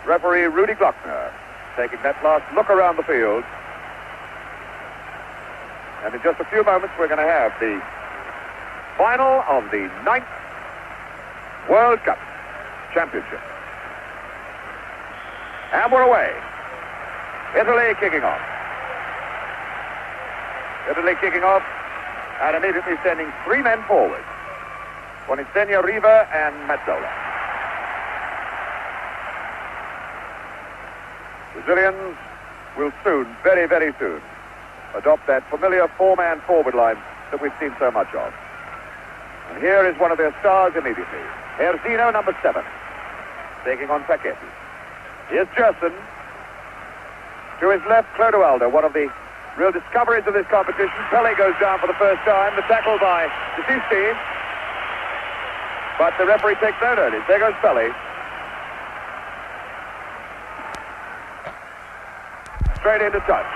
referee Rudy Glockner taking that last look around the field. And in just a few moments we're going to have the final of the 9th World Cup Championship. And we're away. Italy kicking off. Italy kicking off and immediately sending 3 men forward. Boninsegna, Riva and Mazzola. Brazilians will soon, very, very soon, adopt that familiar 4-man forward line that we've seen so much of. And here is one of their stars immediately. Herzino, number 7, taking on Paquetti. Here's Gerson. To his left, Clodoaldo, one of the real discoveries of this competition. Pele goes down for the first time. The tackle by Desisti. But the referee takes no notice. There goes Pele. Straight into touch.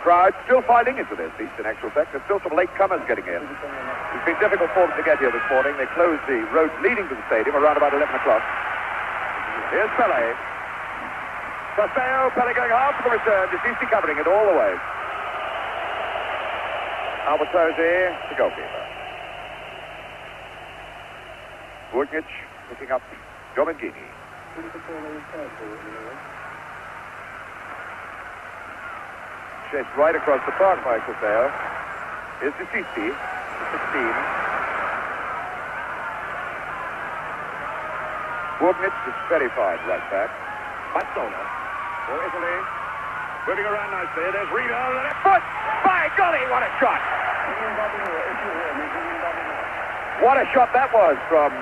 Crowd still filing into their seats, in actual fact. There's still some late comers getting in. It's been difficult for them to get here this morning. They closed the road leading to the stadium around about 11 o'clock. Here's Pele. Casteo, Pele going hard for the return. Desisti covering it all the way. Albertosi, the goalkeeper. Burkic picking up Domengini. Chased right across the park by Casteo. Here's Desisti, 16. Burkic is very fine right back. Mazzola for Italy. Moving around nicely. There's Riva on the left foot. By golly, what a shot! What a shot that was from...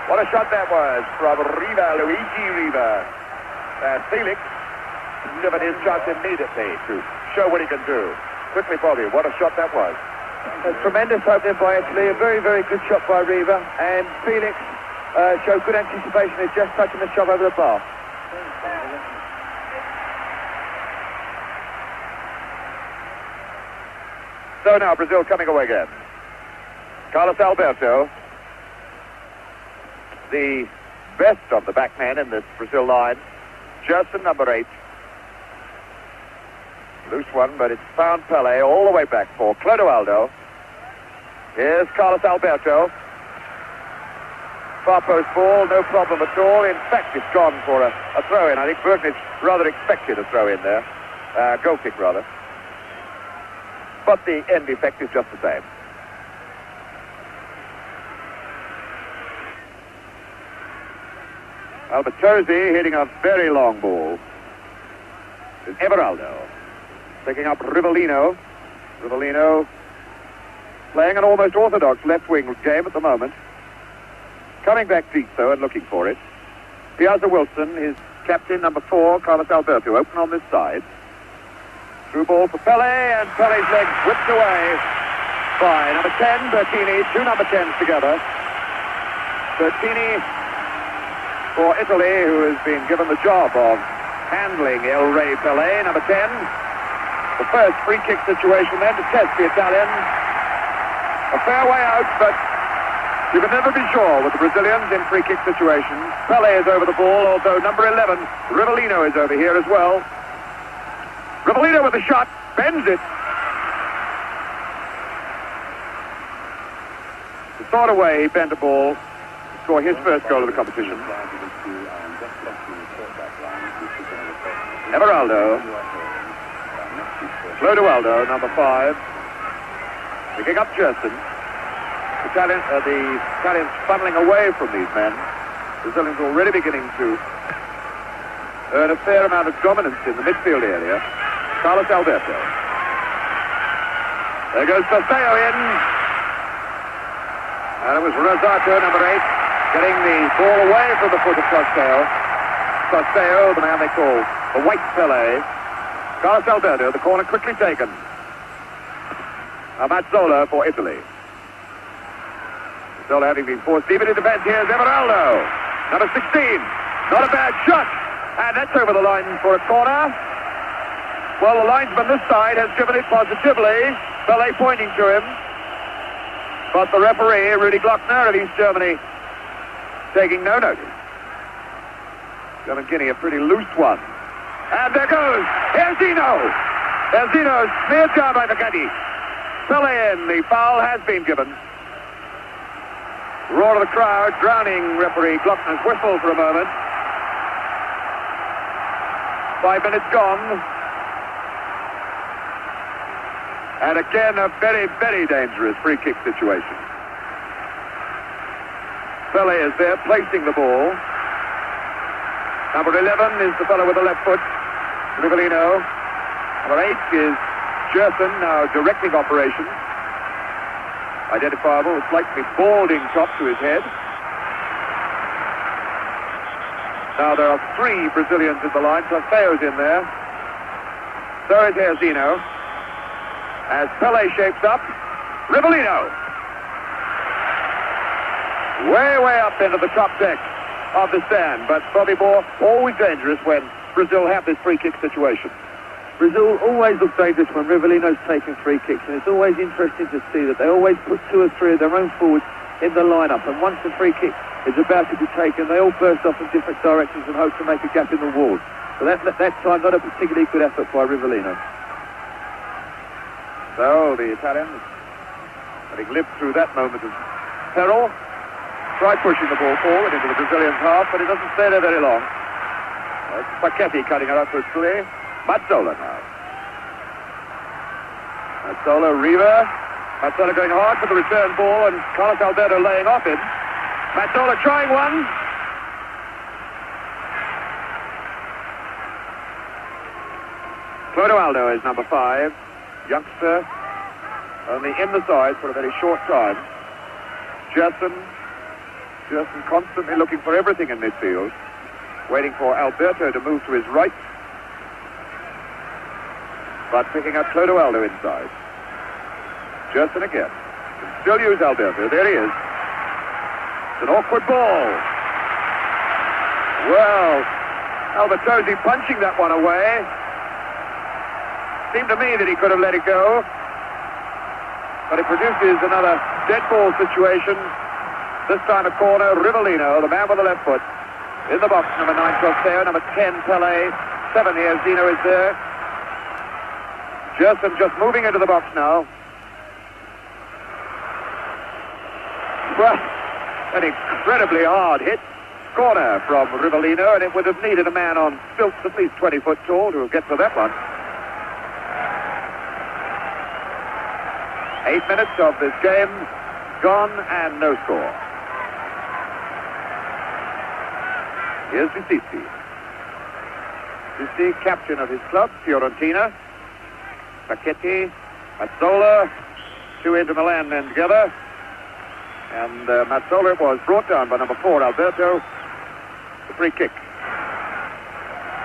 What a shot that was from Riva, Luigi Riva. Felix given his shot immediately to show what he can do. Quickly, Bobby, what a shot that was. A tremendous opening by Italy. A very, very good shot by Riva. And Felix showed good anticipation. He's just touching the shot over the bar. So now Brazil coming away again. Carlos Alberto, the best of the backmen in this Brazil line. Gerson, number 8. Loose one, but it's found Pele all the way back for Clodoaldo. Here's Carlos Alberto. Far post ball, no problem at all. In fact, it's gone for a throw-in. I think Burkic rather expected a throw-in there. Goal kick, rather. But the end effect is just the same. Albertosi hitting a very long ball. It's Everaldo picking up Rivellino. Rivellino playing an almost orthodox left-wing game at the moment. Coming back deep, though, and looking for it. Piazza Wilson, his captain, number 4, Carlos Alberto, open on this side. Through ball for Pele, and Pele's leg whipped away by number 10, Bertini. 2 number 10s together. Bertini for Italy, who has been given the job of handling El Re Pele, number 10. The first free kick situation then to test the Italian. A fair way out, but you can never be sure with the Brazilians in free kick situations. Pele is over the ball, although number 11, Rivellino, is over here as well. Rivellino with a shot, bends it. The sort of way he bent the ball to score his first goal of the competition. Everaldo. Clodoaldo, number 5. Picking up Gerson. The Italians funneling away from these men. Brazilians already beginning to earn a fair amount of dominance in the midfield area. Carlos Alberto. There goes Casteo in. And it was Rosato, number 8, getting the ball away from the foot of Casteo. Casteo, the man they call the White Pele. Carlos Alberto, the corner quickly taken. Mazzola for Italy. Mazzola having been forced deep into defense. Here's Everaldo, number 16. Not a bad shot. And that's over the line for a corner. Well, the linesman this side has given it positively. Pele pointing to him. But the referee, Rudi Glockner of East Germany, taking no notice. Guinea, a pretty loose one. And there goes. Here's Zeno. There's Zeno, smeared down by McGaddy. Pele in. The foul has been given. Roar of the crowd, drowning referee Glockner's whistle for a moment. 5 minutes gone. And again, a very, very dangerous free kick situation. Pele is there, placing the ball. Number 11 is the fellow with the left foot, Rivellino. Number 8 is Jerson, now directing operations. Identifiable with slightly balding top to his head. Now there are 3 Brazilians in the line, plus Theo's in there. So is Herzino. As Pele shapes up, Rivellino. Way, way up into the top deck of the stand. But Bobby Moore, always dangerous when Brazil have this free kick situation. Brazil always look dangerous when Rivellino's taking free kicks, and it's always interesting to see that they always put 2 or 3 of their own forwards in the lineup, and once the free kick is about to be taken, they all burst off in different directions and hope to make a gap in the wall. So that time, not a particularly good effort by Rivellino. So the Italians, having lived through that moment of peril, try pushing the ball forward into the Brazilian half, but it doesn't stay there very long. It's Paquetti cutting it up for Sully. Mazzola now. Mazzola, Riva. Mazzola going hard for the return ball, and Carlos Alberto laying off him. Mazzola trying one. Clodoaldo is number 5. Youngster, only in the side for a very short time. Jerson constantly looking for everything in midfield, waiting for Alberto to move to his right, but picking up Clodoaldo inside. Jerson again. Can still use Alberto. There he is. It's an awkward ball. Well, Albertozzi punching that one away. Seemed to me that he could have let it go, but it produces another dead ball situation. This time a corner. Rivellino, the man with the left foot, in the box. Number 9, Trosteo. Number 10, Pele. 7 here. Zeno is there. Jerson just moving into the box now. Well, an incredibly hard hit. Corner from Rivellino, and it would have needed a man on stilts at least 20 foot tall to get to that one. 8 minutes of this game gone and no score. Here's Disisti. Disisti, captain of his club, Fiorentina. Paquetti, Mazzola, 2 into Milan then together. And Mazzola was brought down by number 4, Alberto. The free kick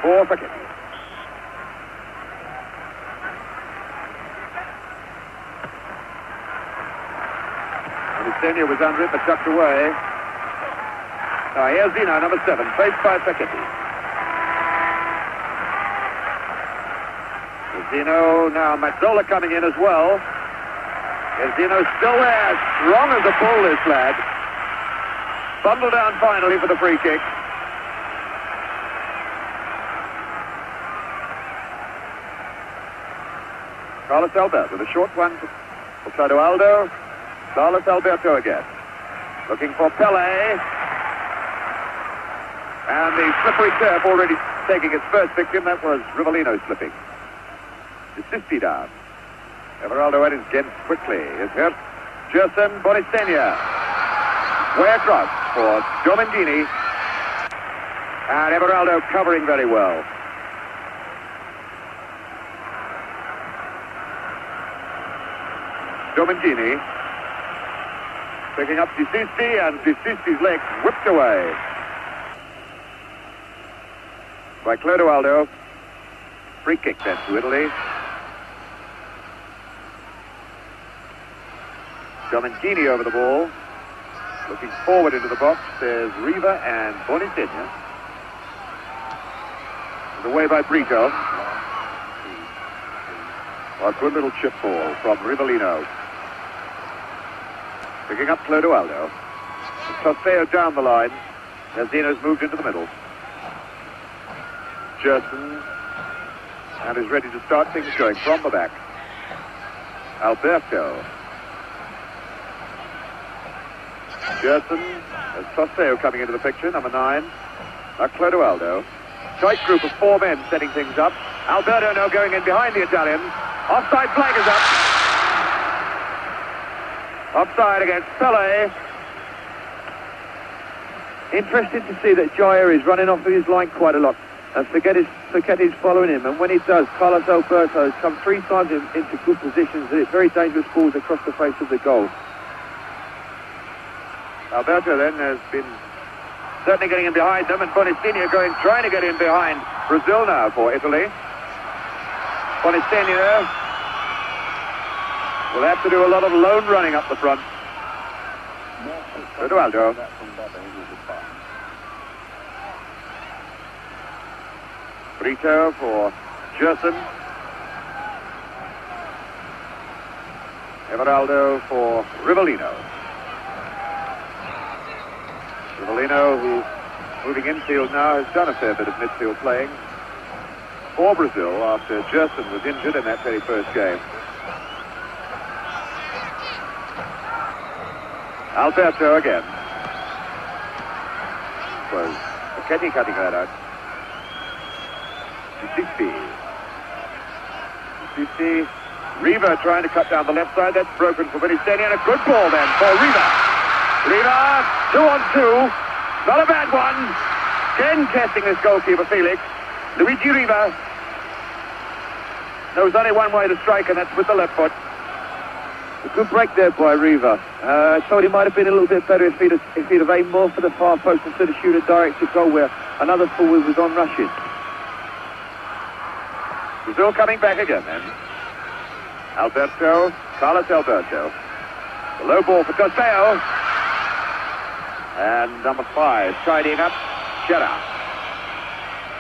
for Paquetti. Senior was under it, but tucked away. Now here's Zeno, number 7, faced by Paquetti. Zeno, now Mazzola coming in as well. Here's Zeno still there, strong as a bull, this lad. Bundled down finally for the free kick. Carlos Alberto with a short one for Clodoaldo. Carlos Alberto again. Looking for Pele. And the slippery turf already taking its first victim. That was Rivellino slipping. Disisti down. Everaldo at his again quickly. Is hurt. Jerson, Bonisenia. Way across for Domendini. And Everaldo covering very well. Domendini. Picking up Disisti, and Disisti's leg whipped away by Clodoaldo. Free kick then to Italy. Domendini over the ball. Looking forward into the box, there's Riva and Bonisenia. Away by Brito. A good little chip ball from Rivellino. Picking up Clodoaldo. Tosseo down the line. Zeno's moved into the middle. Jerson. And is ready to start things going from the back. Alberto. Jerson. There's Tosseo coming into the picture, number 9. Now Clodoaldo. Tight group of 4 men setting things up. Alberto now going in behind the Italian. Offside flag is up. Offside against Pele. Interesting to see that Jair is running off of his line quite a lot. And Sacchetti following him. And when he does, Carlos Alberto has come 3 times into good positions. And it's very dangerous balls across the face of the goal. Alberto then has been certainly getting in behind them, and Bonistinha trying to get in behind Brazil now for Italy. Bonistinha will have to do a lot of lone running up the front. Clodoaldo. Brito for Jerson. Everaldo for Rivellino. Rivellino, who moving infield now, has done a fair bit of midfield playing for Brazil after Jerson was injured in that very first game. Alberto again. Was Sacchetti cutting that out. Sissi. Riva trying to cut down the left side. That's broken for Bonistinha, and a good ball then for Riva. Riva, 2-on-2. Not a bad one. Again testing this goalkeeper, Felix. Luigi Riva knows only one way to strike, and that's with the left foot. A good break there by Riva. I thought he might have been a little bit better if he'd have aimed more for the far post instead of shoot a directed goal where another forward was on rushing. Brazil coming back again then. Alberto, Carlos Alberto. The low ball for Tosseo. And number 5, tidying up, Gerard.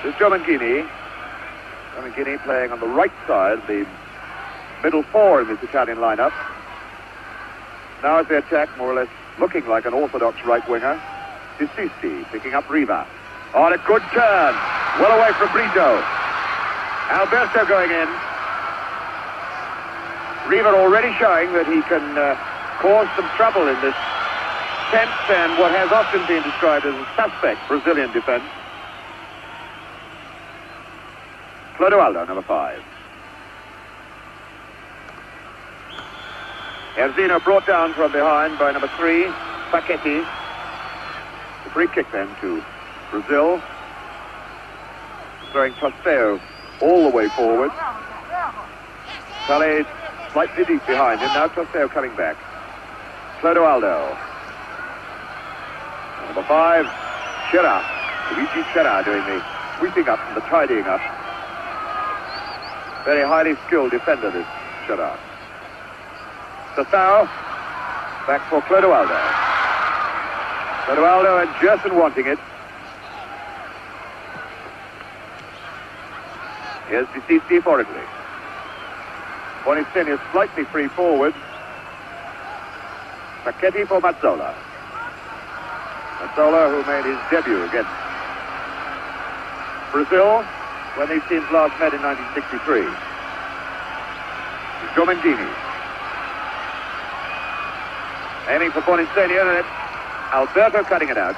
There's Giomanghini. Giomanghini playing on the right side, the middle 4 in this Italian lineup. Now as they attack, more or less looking like an orthodox right winger. Sissi picking up Riva. On a good turn. Well away from Brito. Alberto going in. Riva already showing that he can cause some trouble in this tense and what has often been described as a suspect Brazilian defense. Clodoaldo, number 5. Erzino brought down from behind by number 3, Sacchetti. The free kick then to Brazil. Throwing Tosseo all the way forward. Pele slightly deep behind him. Now Tosseo coming back. Clodoaldo. Number 5, Gerard. Luigi Gerard doing the sweeping up and the tidying up. Very highly skilled defender, this Gerard. Tosseo. Back for Clodoaldo. Clodoaldo and Jerson wanting it. Here's Sissi for Italy. Bonistinha slightly free forward. Sacchetti for Mazzola. Mazzola, who made his debut against Brazil when these teams last met in 1963. Giomanghini. Aiming for Bonistinha, and it's Alberto cutting it out.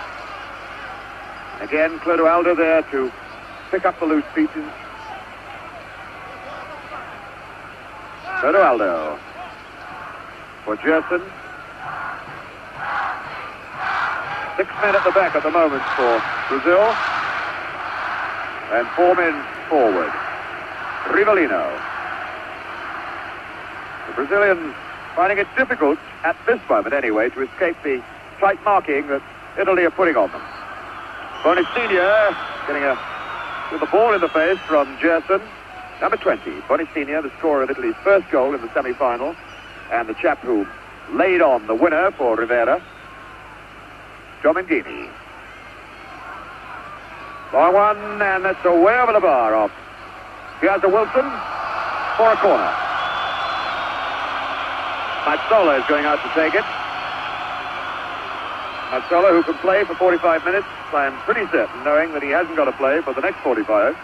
Again, Clodoaldo there to pick up the loose pieces. Clodoaldo for Jerson. 6 men at the back at the moment for Brazil. And 4 men forward. Rivellino. The Brazilians finding it difficult, at this moment anyway, to escape the tight marking that Italy are putting on them. Bonistinha getting with the ball in the face from Jerson. Number 20, Bonistinha, the scorer of Italy's first goal in the semi-final, and the chap who laid on the winner for Rivera. Giomanghini. Long one, and that's away over the bar off Piazza Wilson for a corner. Mazzola is going out to take it. Mazzola, who can play for 45 minutes, I am pretty certain, knowing that he hasn't got to play for the next 45.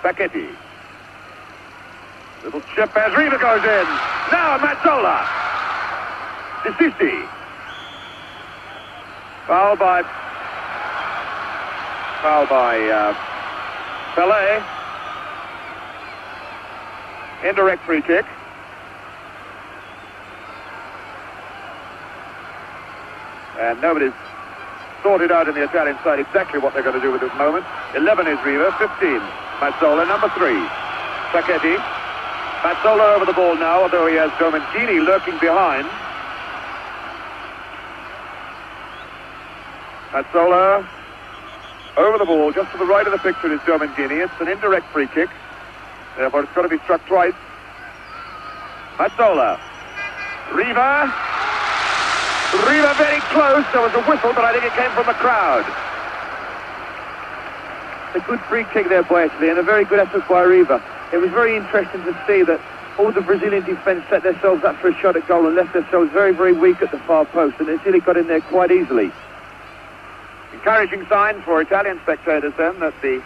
Sacchetti. Little chip as Riva goes in. Now Mazzola. Decisi. Foul by Pelé. Indirect free kick. And nobody's sorted out in the Italian side exactly what they're going to do with this moment. 11 is Riva, 15 Mazzola, number 3 Sacchetti. Mazzola over the ball now, although he has Domengini lurking behind. Mazzola over the ball, just to the right of the picture is Domengini. It's an indirect free kick, therefore it's got to be struck twice. Mazzola. Riva very close. There was a whistle, but I think it came from the crowd. A good free kick there by Italy, and a very good effort by Riva. It was very interesting to see that all the Brazilian defence set themselves up for a shot at goal and left themselves very, very weak at the far post, and Italy got in there quite easily. Encouraging signs for Italian spectators then that the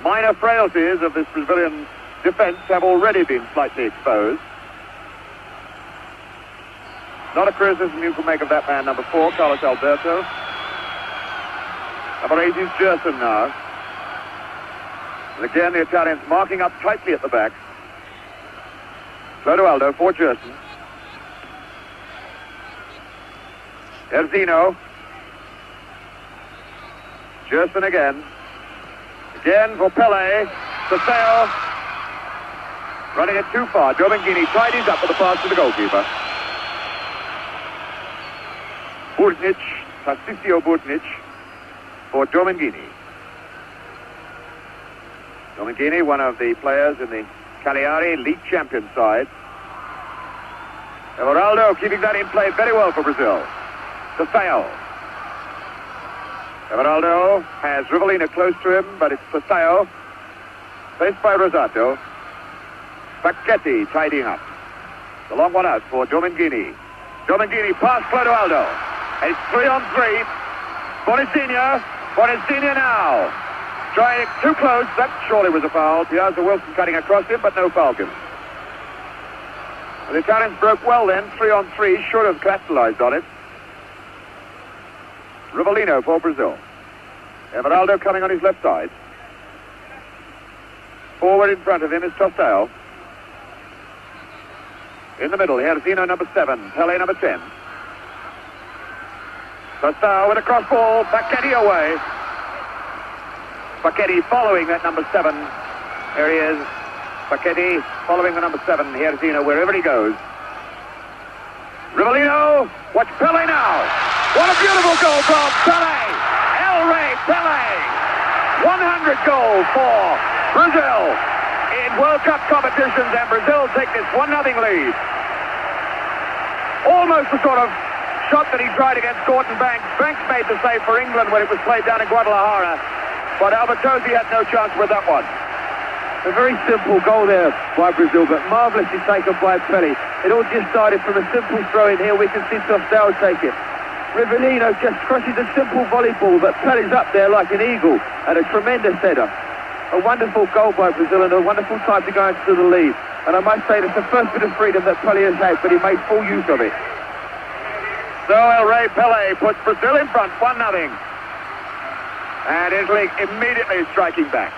minor frailties of this Brazilian defence have already been slightly exposed. Not a criticism you can make of that man, number 4, Carlos Alberto. Number 8 is Gerson now. And again, the Italians marking up tightly at the back. Clodoaldo for Gerson. Erzino. Gerson again. Again for Pelé. Saseo. Running it too far. Domengini tidies up with the pass to the goalkeeper. Burnic, Tarcisio Burnic for Domengini. Domengini, one of the players in the Cagliari league champion side. Everaldo keeping that in play very well for Brazil. Saseo. Everaldo has Rivellino close to him, but it's Saseo. Faced by Rosato. Sacchetti tidying up. The long one out for Domengini. Domengini past Clodoaldo. It's 3-on-3. Bonacina now. Trying it too close. That surely was a foul. Piazza Wilson cutting across him, but no foul given. The Italians broke well then. 3-on-3. Should have capitalized on it. Rivellino for Brazil. Everaldo coming on his left side. Forward in front of him is Tostao. In the middle, Erzino number 7, Pelé number 10. Tostao with a cross ball, Sacchetti away. Sacchetti following that number 7. There he is. Sacchetti following the number 7, Erzino, wherever he goes. Rivellino, watch Pelé now. What a beautiful goal from Pelé. El Rey Pelé. 100 goals for Brazil in World Cup competitions, and Brazil take this 1-0 lead. Almost the sort of shot that he tried against Gordon Banks. Banks made the save for England when it was played down in Guadalajara, but Albertozzi had no chance with that one. A very simple goal there by Brazil, but marvellously taken by Pelé. It all just started from a simple throw in here. We can see Tostao take it. Rivellino just crushes a simple volleyball, but Pelé's up there like an eagle, and a tremendous header. A wonderful goal by Brazil and a wonderful time to go into the lead. And I must say that's the first bit of freedom that Pelé has had, but he made full use of it. So El Rey Pelé puts Brazil in front, 1-0. And Italy immediately striking back.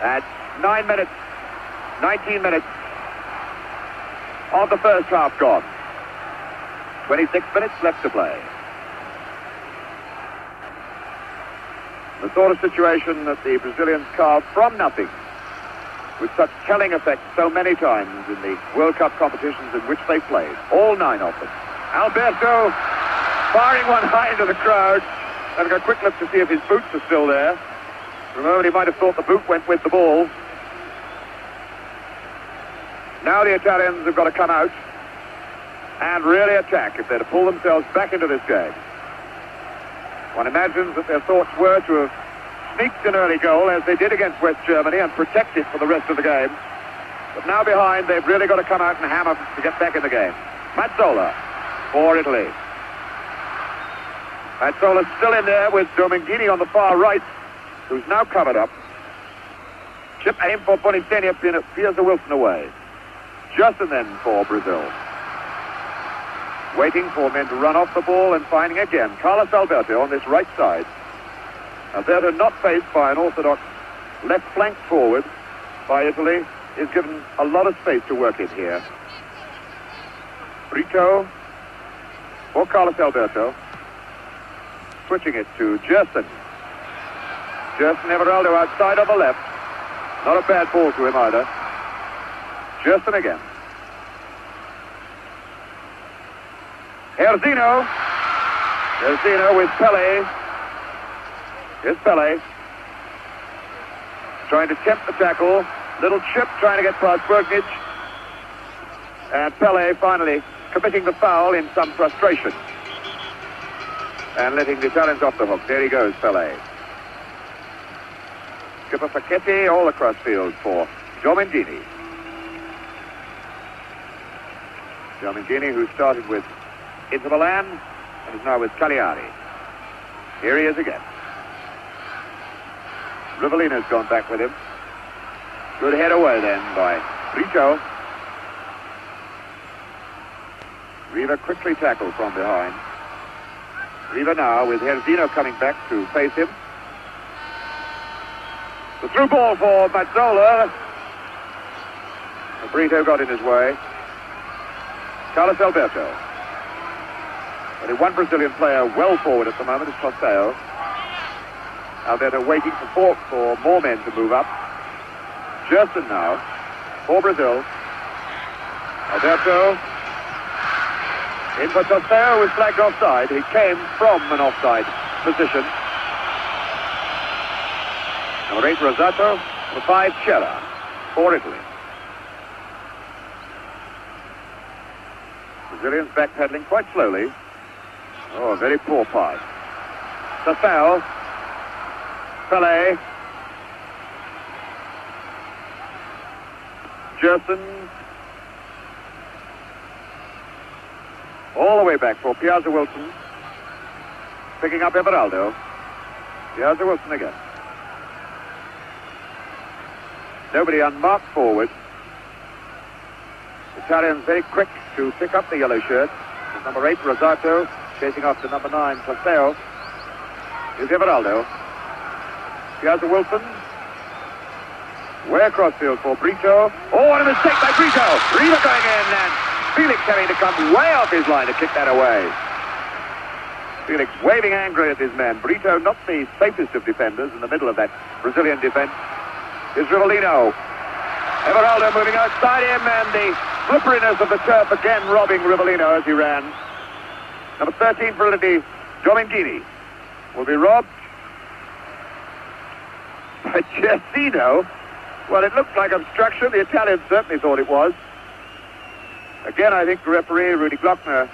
At 19 minutes of the first half gone. 26 minutes left to play. The sort of situation that the Brazilians carved from nothing with such telling effect so many times in the World Cup competitions in which they played. All 9 of them. Alberto firing one high into the crowd. Having a quick look to see if his boots are still there. For a moment he might have thought the boot went with the ball. Now the Italians have got to come out and really attack if they're to pull themselves back into this game. One imagines that their thoughts were to have sneaked an early goal as they did against West Germany and protect it for the rest of the game. But now behind, they've really got to come out and hammer to get back in the game. Mazzola. for Italy. Mazzola's still in there with Domingini on the far right, who's now covered up. Chip aim for Bonifenia, Piazza Wilson away. Justin then for Brazil. Waiting for men to run off the ball and finding again Carlos Alberto on this right side. Alberto, not faced by an orthodox left flank forward by Italy, is given a lot of space to work in here. Brito for Carlos Alberto. Switching it to Gerson. Gerson Everaldo outside on the left. Not a bad ball to him either. Gerson again. Herzino. Herzino with Pele. Here's Pele. Trying to tempt the tackle. Little chip trying to get past Bergnich. And Pele finally committing the foul in some frustration. And letting the Italians off the hook. There he goes, Pele. Skipper Facchetti all across field for Giomenghini. Giomenghini, who started with Inter Milan and is now with Cagliari. Here he is again. Rivellino's gone back with him. Good head away then by Brito. Riva quickly tackled from behind. Riva now with Herzino coming back to face him. The through ball for Mazzola. Brito got in his way. Carlos Alberto. Only one Brazilian player well forward at the moment is Toseo. Alberto waiting for more men to move up. Gerson now for Brazil. Alberto in for Toseo, was flagged offside. He came from an offside position. Number 8, Rosato. Number 5, Chera for Italy. Brazilians backpedaling quite slowly. Oh, a very poor pass. Toseo. Pele. Gerson. All the way back for Piazza Wilson. Picking up Everaldo. Piazza Wilson again. Nobody unmarked forward. Italians very quick to pick up the yellow shirt. With number 8, Rosato, chasing after number 9, Toseo. Here's Everaldo. Piazza Wilson. Way across field for Brito. Oh, what a mistake by Brito! Riva going in, and Felix having to come way off his line to kick that away. Felix waving angrily at his man. Brito not the safest of defenders in the middle of that Brazilian defense. Is Rivellino. Everaldo moving outside him, and the slipperiness of the turf again robbing Rivellino as he ran. Number 13 for Italy, Giomenghini, will be robbed. But Gersino, well, it looked like obstruction. The Italians certainly thought it was. Again, I think the referee, Rudy Glockner,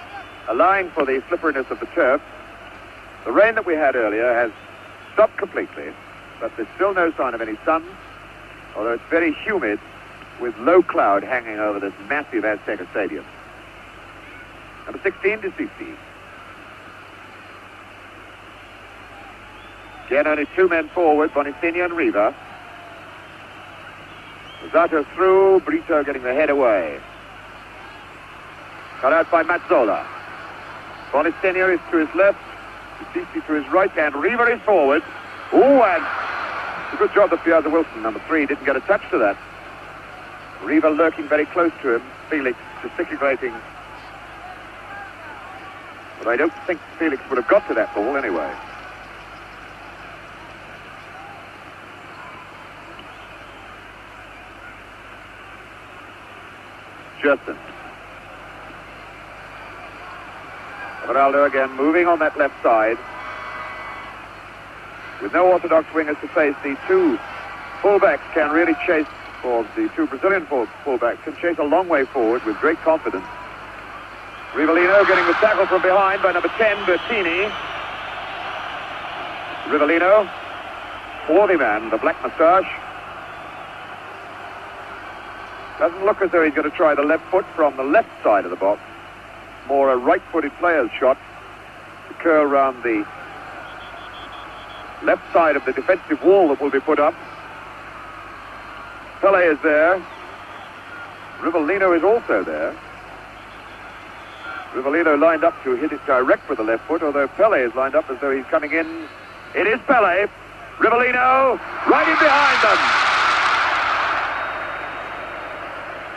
allowing for the slipperiness of the turf. The rain that we had earlier has stopped completely, but there's still no sign of any sun, although it's very humid with low cloud hanging over this massive Azteca Stadium. Number 16, DeCici. Again, only two men forward, Bonifenia and Riva. Rosato through, Brito getting the head away. Cut out by Mazzola. Bonifenia is to his left, DeCici to his right, and Riva is forward. Oh, and it's a good job that Piazza Wilson, number 3, didn't get a touch to that. Riva lurking very close to him, Felix gesticulating. But I don't think Felix would have got to that ball anyway. Justin. Everaldo again moving on that left side. With no orthodox wingers to face, the two fullbacks can really chase, or the two Brazilian fullbacks can chase a long way forward with great confidence. Rivellino getting the tackle from behind by number 10, Bertini. Rivellino, swarthy man, the black moustache. Doesn't look as though he's going to try the left foot from the left side of the box. more a right-footed player's shot to curl round the left side of the defensive wall that will be put up. Pele is there. Rivellino is also there. Rivellino lined up to hit it direct with the left foot, although Pele is lined up as though he's coming in. It is Pele. Rivellino right in behind them.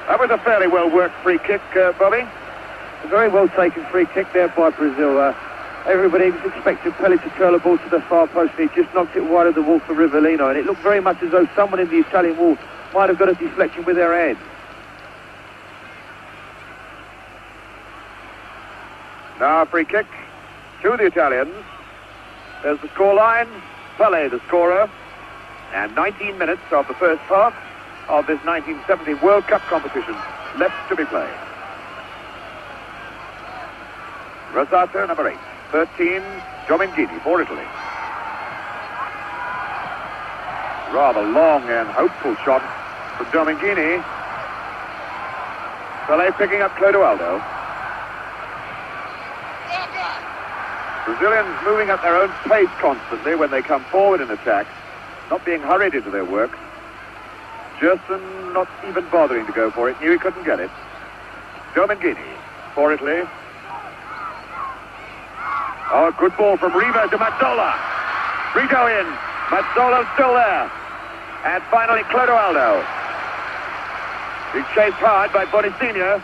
That was a fairly well-worked free kick, Bobby. A very well-taken free kick there by Brazil. Everybody was expecting Pele to curl the ball to the far post, and he just knocked it wide of the wall for Rivellino, and it looked very much as though someone in the Italian wall might have got a deflection with their head. Now a free kick to the Italians. There's the scoreline. Pele, the scorer. And 19 minutes of the first half of this 1970 World Cup competition left to be played. Rosato, number 8. 13, Domingini for Italy. Rather long and hopeful shot from Domingini. Pele picking up Clodoaldo. Brazilians moving at their own pace constantly when they come forward in attack, not being hurried into their work. Gerson not even bothering to go for it, knew he couldn't get it. Domingini for Italy. Oh, good ball from Riva to Mazzola. Rigo in. Mazzola's still there. And finally Clodoaldo. He's chased hard by Bonicinho.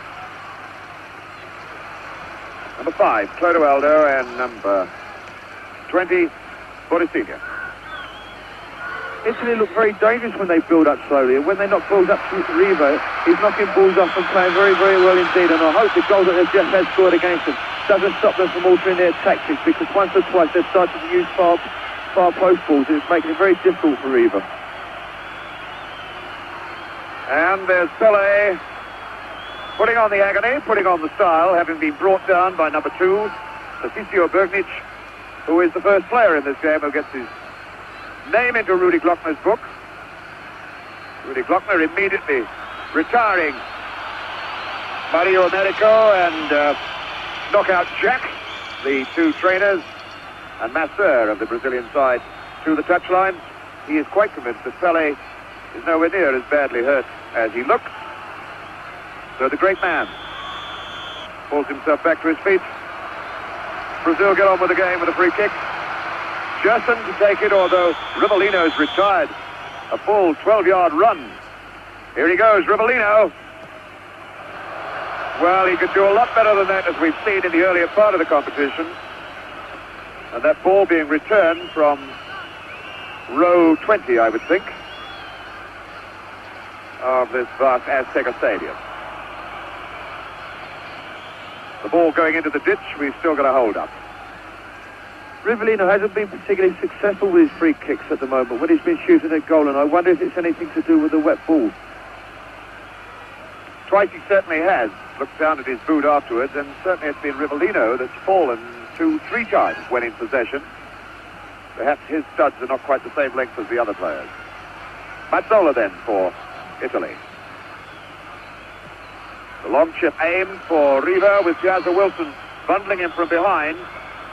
Number 5, Clodoaldo, and number 20, Bonicinho. Italy look very dangerous when they build up slowly, and when they knock balls up to Riva, he's knocking balls off and playing very, very well indeed. And I hope the goal that they've just had scored against them doesn't stop them from altering their tactics, because once or twice they've started to use far post balls, and it's making it very difficult for Riva. And there's Pele putting on the agony, putting on the style, having been brought down by number 2, Tassisio Bergnic, who is the first player in this game who gets his name into Rudy Glockner's book. Rudy Glockner immediately retiring Mario Americo and Knockout Jack, the 2 trainers, and master of the Brazilian side, to the touchline. He is quite convinced that Pele is nowhere near as badly hurt as he looks. So the great man pulls himself back to his feet. Brazil get on with the game with a free kick. Gerson to take it, although Rivellino's retired. A full 12-yard run. Here he goes, Rivellino. Well, he could do a lot better than that, as we've seen in the earlier part of the competition. And that ball being returned from row 20, I would think, of this vast Azteca Stadium. The ball going into the ditch, we've still got a hold up. Rivellino hasn't been particularly successful with his free kicks at the moment when he's been shooting at goal, and I wonder if it's anything to do with the wet ball. Twice he certainly has looked down at his boot afterwards, and certainly it's been Rivellino that's fallen 2-3 times when in possession. Perhaps his studs are not quite the same length as the other players. Mazzola then for Italy. The long chip aimed for Riva, with Piazza Wilson bundling him from behind.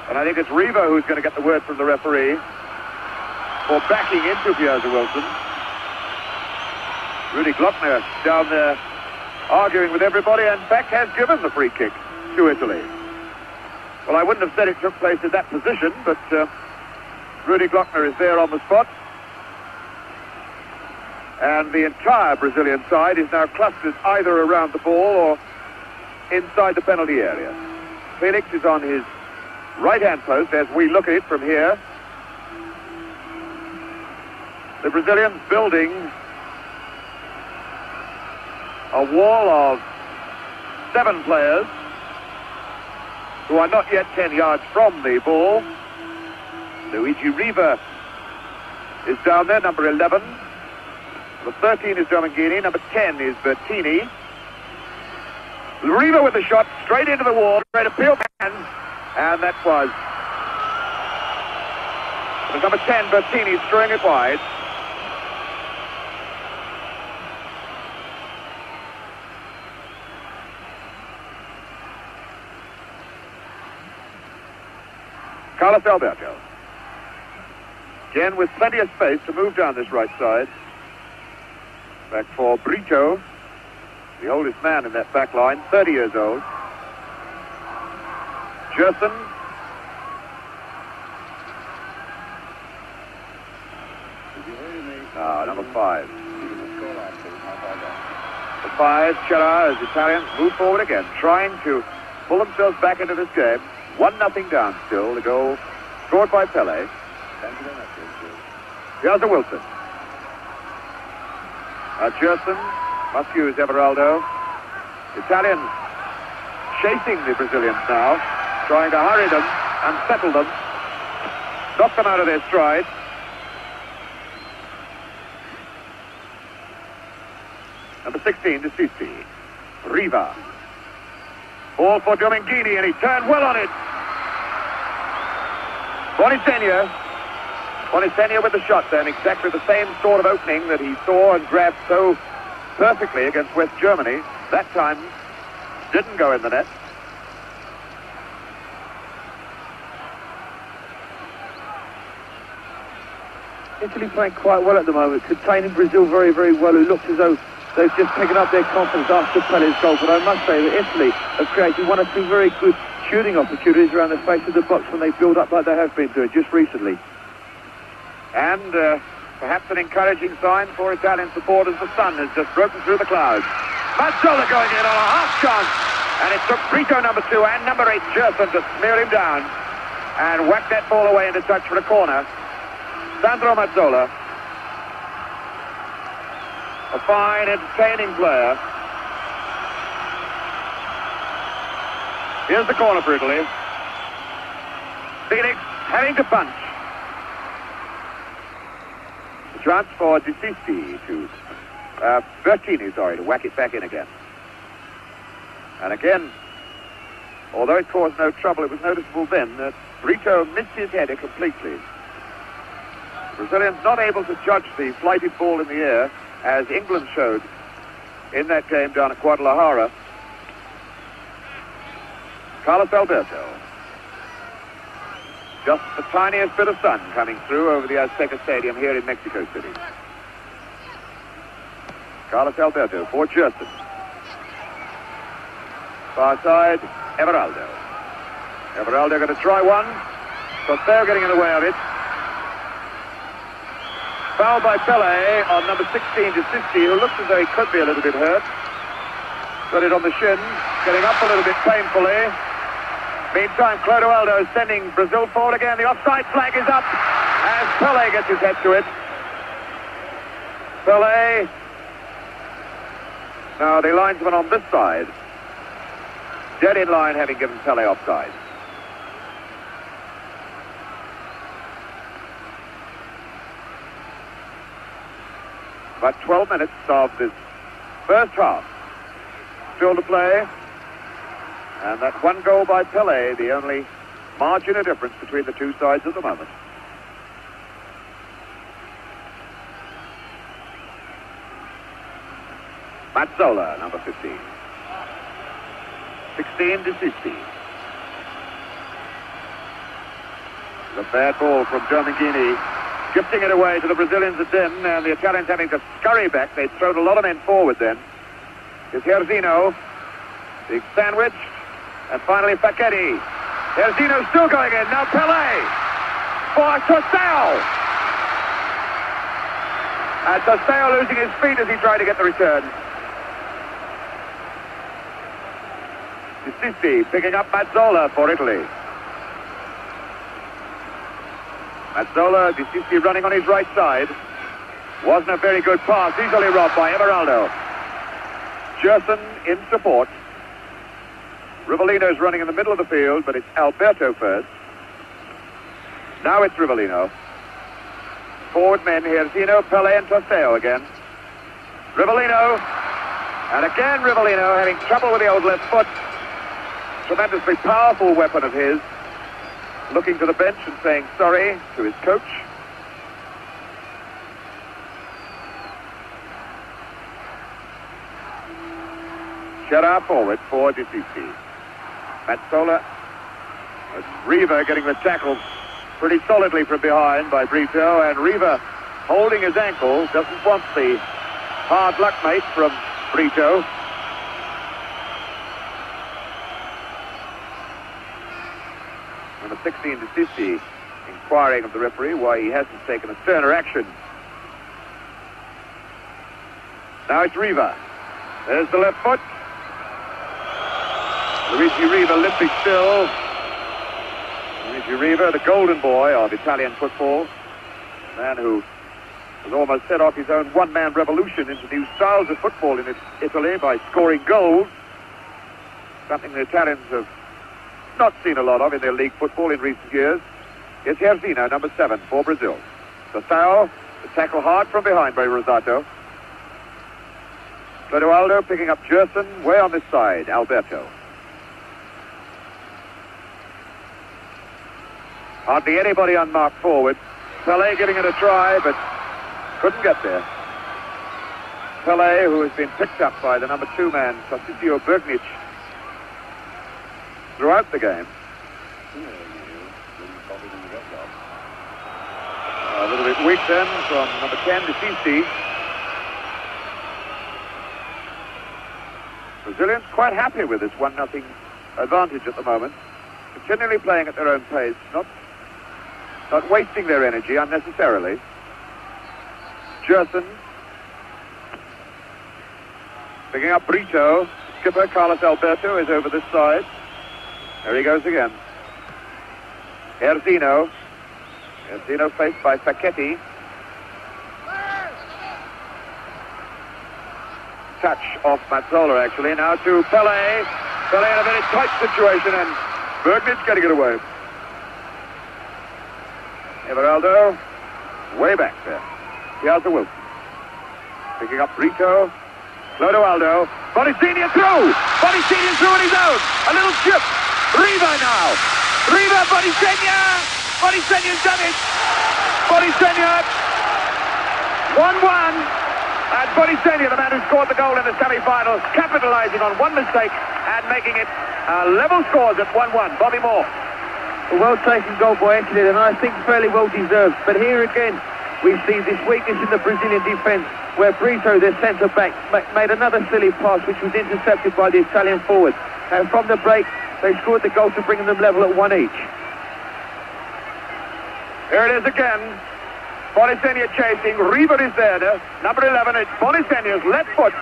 And I think it's Riva who's going to get the word from the referee for backing into Piazza Wilson. Rudy Glockner down there arguing with everybody, and Beck has given the free kick to Italy. Well, I wouldn't have said it took place in that position, but Rudy Glockner is there on the spot. And the entire Brazilian side is now clustered either around the ball or inside the penalty area. Felix is on his right-hand post as we look at it from here. The Brazilians building a wall of 7 players who are not yet 10 yards from the ball. Luigi Riva is down there, number 11. Number 13 is Domingini. Number 10 is Bertini. Riva with the shot straight into the wall, straight to Peel man, and that was number 10, Bertini, throwing it wide. Carlos Alberto. Again with plenty of space to move down this right side. Back for Brito, the oldest man in that back line, 30 years old. Gerson. Number 5. The 5, Chera, as Italians move forward again, trying to pull themselves back into this game. 1-0 down still. The goal scored by Pele. Here's a Wilson. Gerson must use Everaldo. Italians chasing the Brazilians now, trying to hurry them, unsettle them, knock them out of their stride. Number 16, De Sisi. Riva. Ball for Dominguini, and he turned well on it. Bonitenia with the shot then, exactly the same sort of opening that he saw and grabbed so perfectly against West Germany. That time didn't go in the net. Italy playing quite well at the moment, containing Brazil very, very well, who looks as though they've just taken up their confidence after Pele's goal. But I must say that Italy have created 1 or 2 very good shooting opportunities around the face of the box when they build up like they have been doing just recently. And perhaps an encouraging sign for Italian supporters. The sun has just broken through the clouds. Mazzola going in on a half chance. And it took Brito, number 2, and number 8, Gerson, to smear him down and whack that ball away into touch for a corner. Sandro Mazzola. A fine, entertaining player. Here's the corner for Italy. Felix having to punch. The chance for De Sisi to Bertini, to whack it back in again. And again, although it caused no trouble, it was noticeable then that Brito missed his header completely. The Brazilians not able to judge the flighted ball in the air, as England showed in that game down at Guadalajara. Carlos Alberto. Just the tiniest bit of sun coming through over the Azteca Stadium here in Mexico City. Carlos Alberto for Gerson. Far side, Everaldo. Everaldo going to try one. Costello getting in the way of it. Foul by Pele on number 16, De Sisi, who looks as though he could be a little bit hurt. Got it on the shin, getting up a little bit painfully. Meantime, Clodoaldo is sending Brazil forward again. The offside flag is up as Pele gets his head to it. Pele. Now the linesman on this side, dead in line, having given Pele offside. About 12 minutes of this first half still to play. And that 1 goal by Pele, the only margin of difference between the two sides at the moment. Mazzola, number 15. 16, De Sisi. The bad ball from Dominguini, gifting it away to the Brazilians again, and the Italians having to scurry back. They'd thrown a lot of men forward then. Is Herzino. Big sandwich. And finally, Facchetti. Herzino still going in. Now Pele for Tossao. And Tossao losing his feet as he tried to get the return. De Sisi picking up Mazzola for Italy. Mazzola, De Sisi running on his right side. Wasn't a very good pass. Easily robbed by Everaldo. Gerson in support. Rivellino's running in the middle of the field, but it's Alberto first. Now it's Rivellino. Forward men here, Zino, Pele, and Tossao again. Rivellino. And again Rivellino having trouble with the old left foot. Tremendously powerful weapon of his. Looking to the bench and saying sorry to his coach. Chera forward for De Sisi. Mazzola It's Riva getting the tackle pretty solidly from behind by Brito, and Riva holding his ankle, doesn't want the hard luck mate from Brito. Number 16, DeSisti, inquiring of the referee why he hasn't taken a sterner action. Now it's Riva. There's the left foot. Luigi Riva limping still. Luigi Riva, the golden boy of Italian football. A man who has almost set off his own one-man revolution into new styles of football in Italy by scoring goals. Something the Italians have not seen a lot of in their league football in recent years. It's Herzino, number 7, for Brazil. Sasao, the tackle hard from behind by Rosato. Clodoaldo picking up Gerson, way on this side, Alberto. Hardly anybody unmarked forward. Pelé giving it a try, but couldn't get there. Pelé, who has been picked up by the number 2 man, Tarcisio Bergnic, throughout the game. A little bit weak then from number 10, DeSisti. Brazilians quite happy with this 1-0 advantage at the moment. Continually playing at their own pace, not wasting their energy unnecessarily. Gerson picking up Brito. Skipper Carlos Alberto is over this side. There he goes again. Herzino. Herzino faced by Facchetti. Touch off Mazzola, actually. Now to Pelé. Pelé in a very tight situation, and Bergnic getting it away. Everaldo, way back there. Here's the Wilson. Picking up Brito. Clodoaldo. Bonicini through! Bonicini through on his own! A little chip! Riva now! Riva, Bonicini! Bonicini's done it! Bonicini! 1-1! And Bonicini, the man who scored the goal in the semi-final, capitalizing on one mistake and making it level scores at 1-1. Bobby Moore. A well-taken goal by Italy, and I think fairly well-deserved. But here again, we see this weakness in the Brazilian defence, where Brito, their centre-back, made another silly pass, which was intercepted by the Italian forward. And from the break, they scored the goal to bring them level at 1 each. Here it is again. Bonicini chasing. Riva is there. Number 11, it's Bonicini's left foot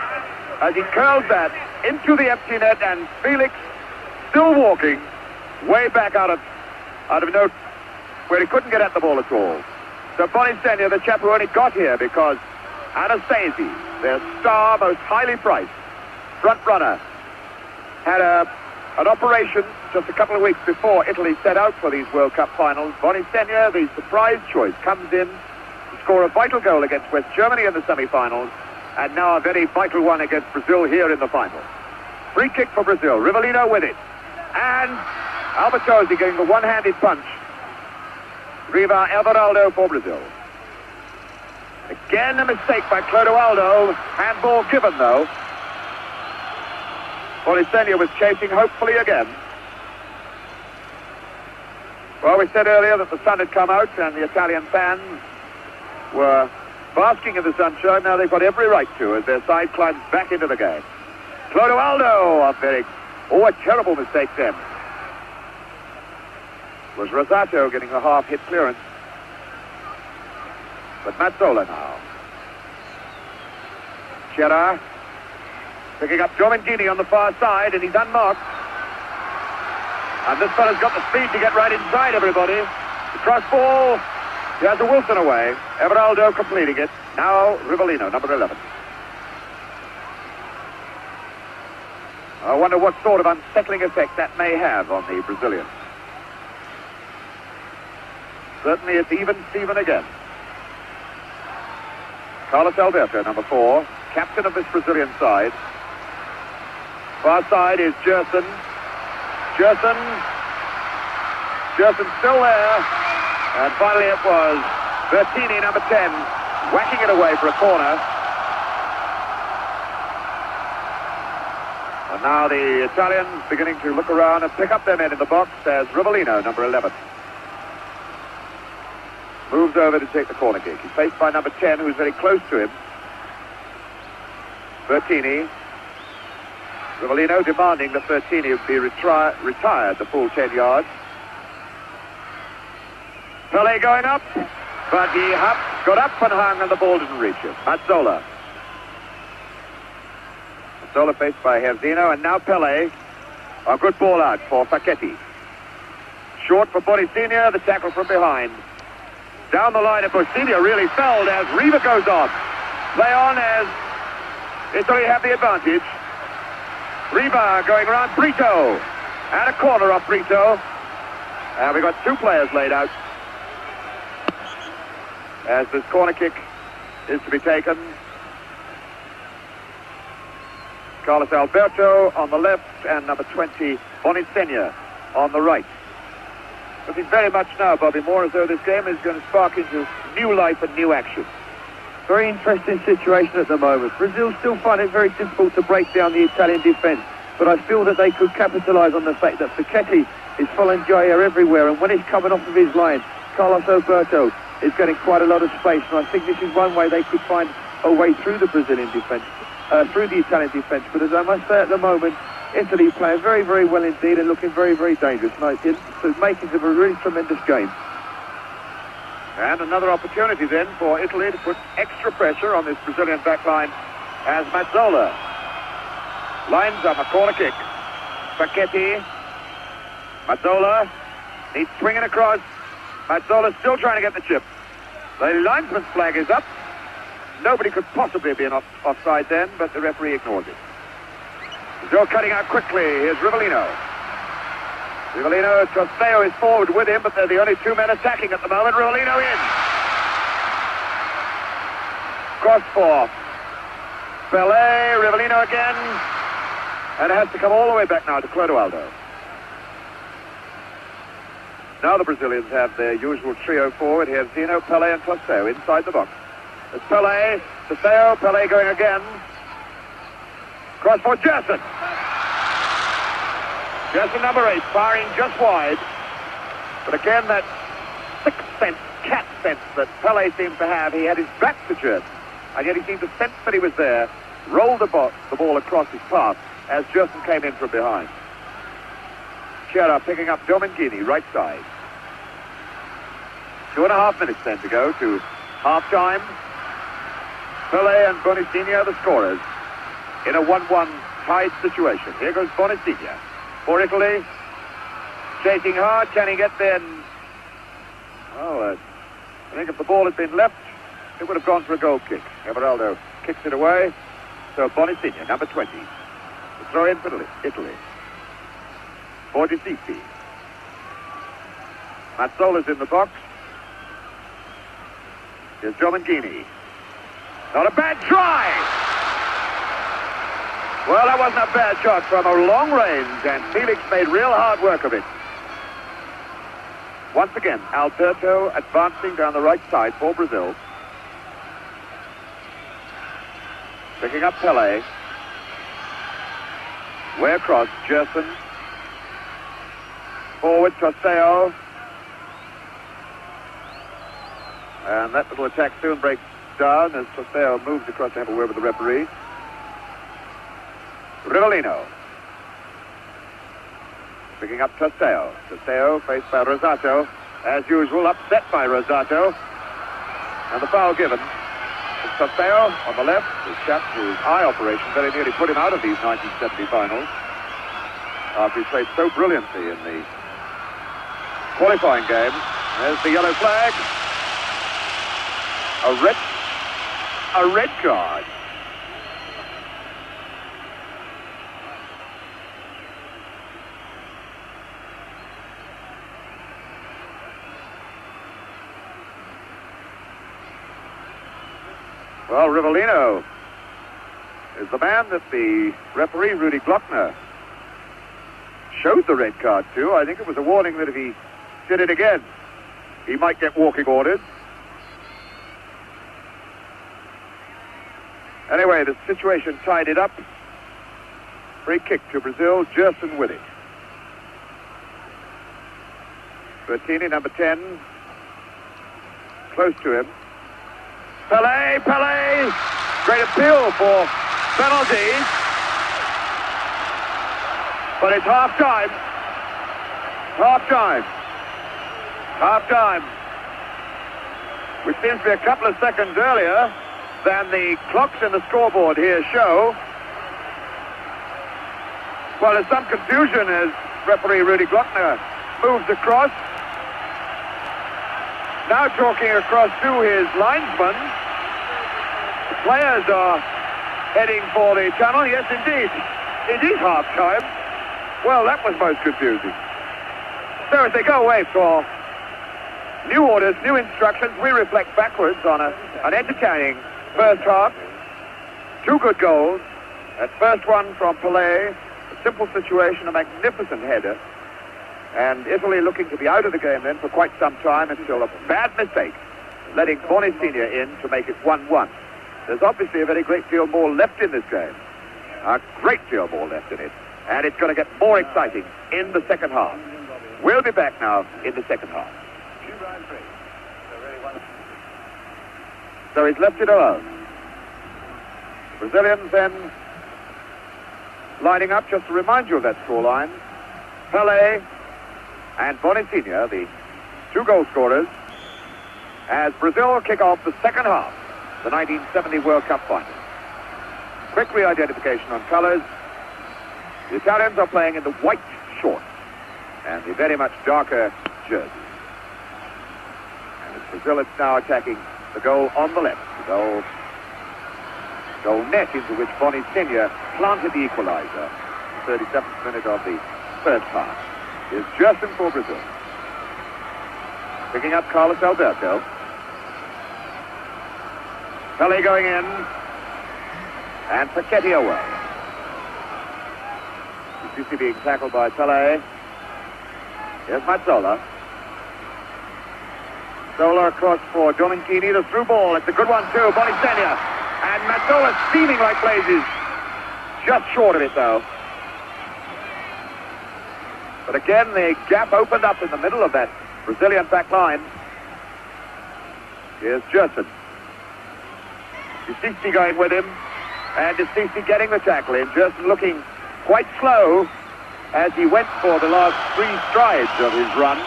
as he curls that into the empty net, and Felix still walking way back out of note where he couldn't get at the ball at all. So Bonicini, the chap who only got here because Anastasi, their star, most highly priced front runner, had an operation just a couple of weeks before Italy set out for these World Cup finals. Bonicini, the surprise choice, comes in to score a vital goal against West Germany in the semi-finals, and now a very vital one against Brazil here in the final. Free kick for Brazil. Rivellino with it. And Albertosi getting the one-handed punch. Riva Everaldo for Brazil. Again a mistake by Clodoaldo. Handball given though. Bonicini was chasing hopefully again. Well, we said earlier that the sun had come out and the Italian fans were basking in the sunshine. Now they've got every right to as their side climbs back into the game. Clodoaldo, a terrible mistake then. Was Rosato getting a half-hit clearance. But Mazzola now. Chera picking up Giovangini on the far side, and he's unmarked. And this fella's got the speed to get right inside everybody. The cross ball. He has a Wilson away. Everaldo completing it. Now Rivellino, number 11. I wonder what sort of unsettling effect that may have on the Brazilians. Certainly it's even Steven again. Carlos Alberto, number 4, captain of this Brazilian side. Far side is Gerson. Gerson still there. And finally it was Bertini, number 10, whacking it away for a corner. And Now the Italians beginning to look around and pick up their men in the box as Rivellino, number 11, moves over to take the corner kick. He's faced by number 10, who's very close to him, Bertini. Rivellino demanding that Bertini be retired the full 10 yards. Pele going up, but he got up and hung and the ball didn't reach him. Mazzola. Mazzola faced by Herzino, and now Pele. A good ball out for Facchetti. Short for Bonicinia, the tackle from behind. Down the line, and Bonicinia really fell as Riva goes on. Play on as Italy have the advantage. Riva going around Brito. And a corner off Brito. And we've got two players laid out as this corner kick is to be taken. Carlos Alberto on the left and number 20, Bonicinia, on the right. Looking very much now, Bobby Moore, as though this game is going to spark into new life and new action. Very interesting situation at the moment. Brazil still find it very difficult to break down the Italian defence, but I feel that they could capitalise on the fact that Facchetti is following Jair everywhere, and when he's coming off of his line, Carlos Alberto is getting quite a lot of space, and I think this is one way they could find a way through the Brazilian defence, through the Italian defence. But as I must say, at the moment, Italy playing very, very well indeed and looking very, very dangerous. And it's making of a really tremendous game. And another opportunity then for Italy to put extra pressure on this Brazilian backline as Mazzola lines up a corner kick. Facchetti. Mazzola. He's swinging across. Mazzola still trying to get the chip. The linesman's flag is up. Nobody could possibly be an offside then, but the referee ignores it. Brazil cutting out quickly. Here's Rivellino. Rivellino, Trosteo is forward with him, but they're the only two men attacking at the moment. Rivellino in. Cross for Pele. Rivellino again. And it has to come all the way back now to Clodoaldo. Now the Brazilians have their usual trio forward. Here's Zino, Pele and Trosteo inside the box. There's Pele, Trosteo, Pele going again. Cross for Gerson. Gerson number 8, firing just wide. But again, that sixth sense, cat sense that Pele seems to have. He had his back to Gerson, and yet he seemed to sense that he was there, rolled the ball across his path as Gerson came in from behind. Chiara picking up Domengini, right side. 2.5 minutes then to go to half-time. Pele and Bonicinia, the scorers, in a 1-1 tied situation. Here goes Bonicinia for Italy. Chasing hard, can he get there? Well, I think if the ball had been left, it would have gone for a goal kick. Everaldo kicks it away. So Bonicinia, number 20. The throw in for Italy. For Disipi. Mazzola's in the box. Here's Domengini. Not a bad try! Well, that wasn't a bad shot from a long range, and Felix made real hard work of it. Once again, Alberto advancing down the right side for Brazil. Picking up Pele. Way across, Gerson. Forward, Trosteo. And that little attack soon breaks down as Trosteo moves across to have a word with the referee. Rivellino. Picking up Trosteo. Trosteo faced by Rosato. As usual, upset by Rosato. And the foul given. It's Trosteo on the left. His chap whose eye operation very nearly put him out of these 1970 finals. After he played so brilliantly in the qualifying game. There's the yellow flag. A red card. Well, Rivellino is the man that the referee, Rudy Glockner, showed the red card to. I think it was a warning that if he did it again, he might get walking orders. Anyway, the situation tied it up. Free kick to Brazil, Gerson with it. Bertini, number 10, close to him. Pelé! Great appeal for penalties. But it's half-time. Half-time. Which seems to be a couple of seconds earlier than the clocks in the scoreboard here show. Well, there's some confusion as referee Rudy Glockner moves across. Now talking across to his linesman. The players are heading for the tunnel. Yes, indeed. It is half-time. Well, that was most confusing. So as they go away for new orders, new instructions, we reflect backwards on an entertaining first half. Two good goals. That first one from Pelé, a simple situation, a magnificent header. And Italy looking to be out of the game then for quite some time until a bad mistake, letting Boni Senior in to make it 1-1. There's obviously a very great deal more left in this game. A great deal more left in it. And it's going to get more exciting in the second half. We'll be back now in the second half. So he's left it alone. Brazilians then lining up, just to remind you of that scoreline. Pelé and Boni Senior, the two goal scorers, as Brazil kick off the second half, the 1970 World Cup final. Quick re-identification on colours. The Italians are playing in the white shorts and the very much darker jerseys. And Brazil is now attacking the goal on the left, the goal net into which Boni Senior planted the equaliser. 37th minute of the first half. Is Gerson for Brazil. Picking up Carlos Alberto. Pelé going in. And Paquetti away. Sissi being tackled by Pelé. Here's Mazzola. Zola across for Domenichini. The through ball. It's a good one too. Boni Senior. And Mazzola steaming like blazes. Just short of it though. But again, the gap opened up in the middle of that Brazilian back line. Here's Gerson. Sissi going with him. And Sissi getting the tackle in. Gerson looking quite slow as he went for the last 3 strides of his run.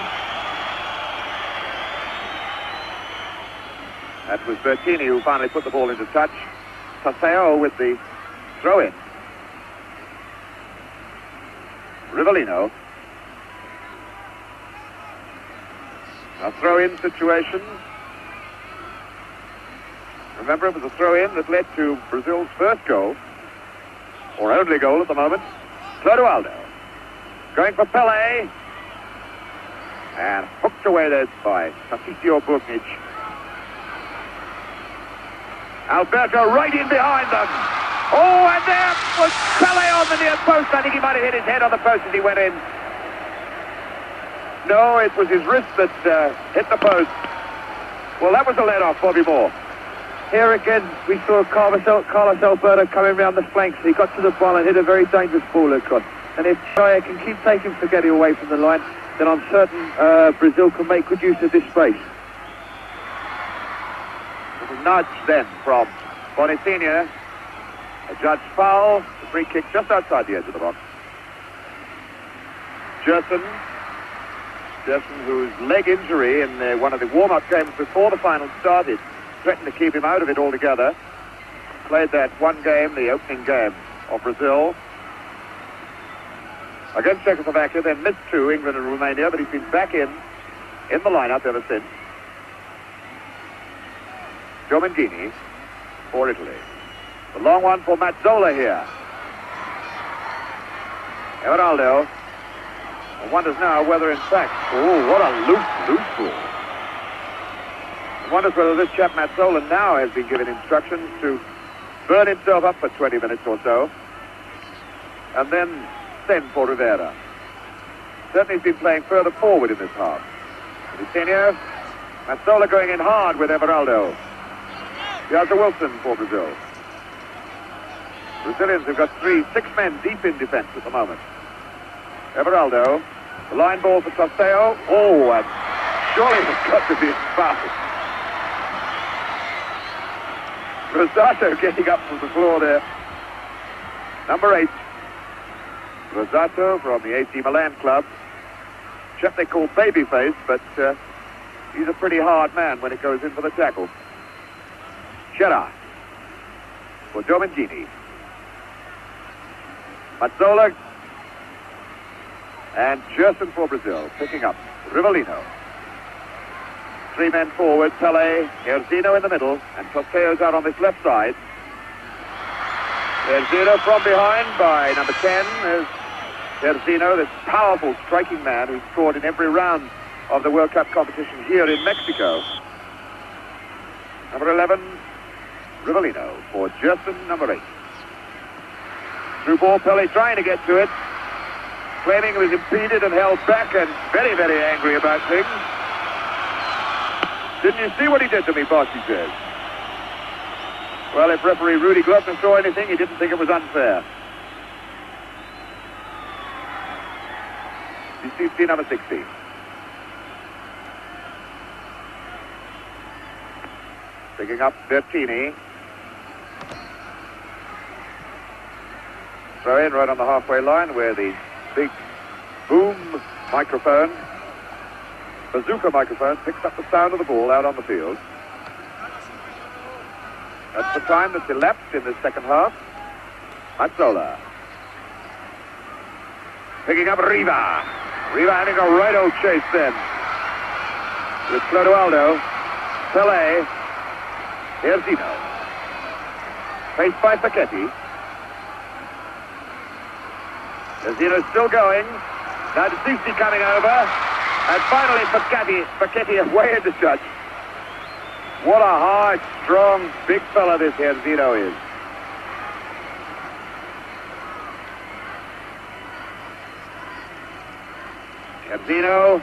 That was Bertini who finally put the ball into touch. Paseo with the throw-in. Rivellino. A throw-in situation. Remember, it was a throw-in that led to Brazil's first goal, or only goal at the moment. Clodoaldo going for Pelé, and hooked away there by Patricio Bugnic. Alberto right in behind them. Oh, and there was Pelé on the near post. I think he might have hit his head on the post as he went in. No, it was his wrist that hit the post. Well, that was a let-off, Bobby Moore. Here again, we saw Carlos Alberto coming around the flanks. He got to the ball and hit a very dangerous ball across. And if Chaya can keep taking Spaghetti away from the line, then I'm certain Brazil can make good use of this space. A little nudge then from Boni Senior. A judged foul. The free kick just outside the edge of the box. Gerson, whose leg injury in one of the warm-up games before the final started threatened to keep him out of it altogether. Played that one game, the opening game of Brazil, against Czechoslovakia, then missed 2, England and Romania, but he's been back in the lineup ever since. Domenichini for Italy. The long one for Mazzola here. Everaldo. One wonders now whether in fact, oh, what a loose ball. One wonders whether this chap Mazzola now has been given instructions to burn himself up for 20 minutes or so and then send for Rivera. Certainly he's been playing further forward in this half. Vitinho, Mazzola going in hard with Everaldo. Piazza Wilson for Brazil. Brazilians have got 6 men deep in defence at the moment. Everaldo, the line ball for Tosteo. Oh, and surely it's got to be foul. Rosato getting up from the floor there. Number 8. Rosato from the AC Milan club. Chap they call Babyface, but he's a pretty hard man when it goes in for the tackle. Gerard for Domingini. Mazzola and Gerson for Brazil, picking up Rivellino. 3 men forward, Pele, Erzino in the middle, and Tosteo's out on this left side. Erzino from behind by number 10. There's Erzino, this powerful striking man who's scored in every round of the World Cup competition here in Mexico. Number 11, Rivellino for Gerson, number 8. Through ball, Pele trying to get to it, claiming he was impeded and held back and very, very angry about things. Didn't you see what he did to me, boss, he says. Well, if referee Rudy Glockner saw anything, he didn't think it was unfair. You see number 16. Picking up Bertini. Throw in right on the halfway line where the big boom microphone, bazooka microphone, picks up the sound of the ball out on the field. That's the time that's elapsed in the second half. Mazzola. Picking up Riva. Riva having a right old chase then. With Clodoaldo. Pele. Erzino. Faced by Facchetti. Erzino's still going. Now Dicisi coming over. And finally Facchetti away in the touch. What a hard, strong, big fella this Erzino is. Erzino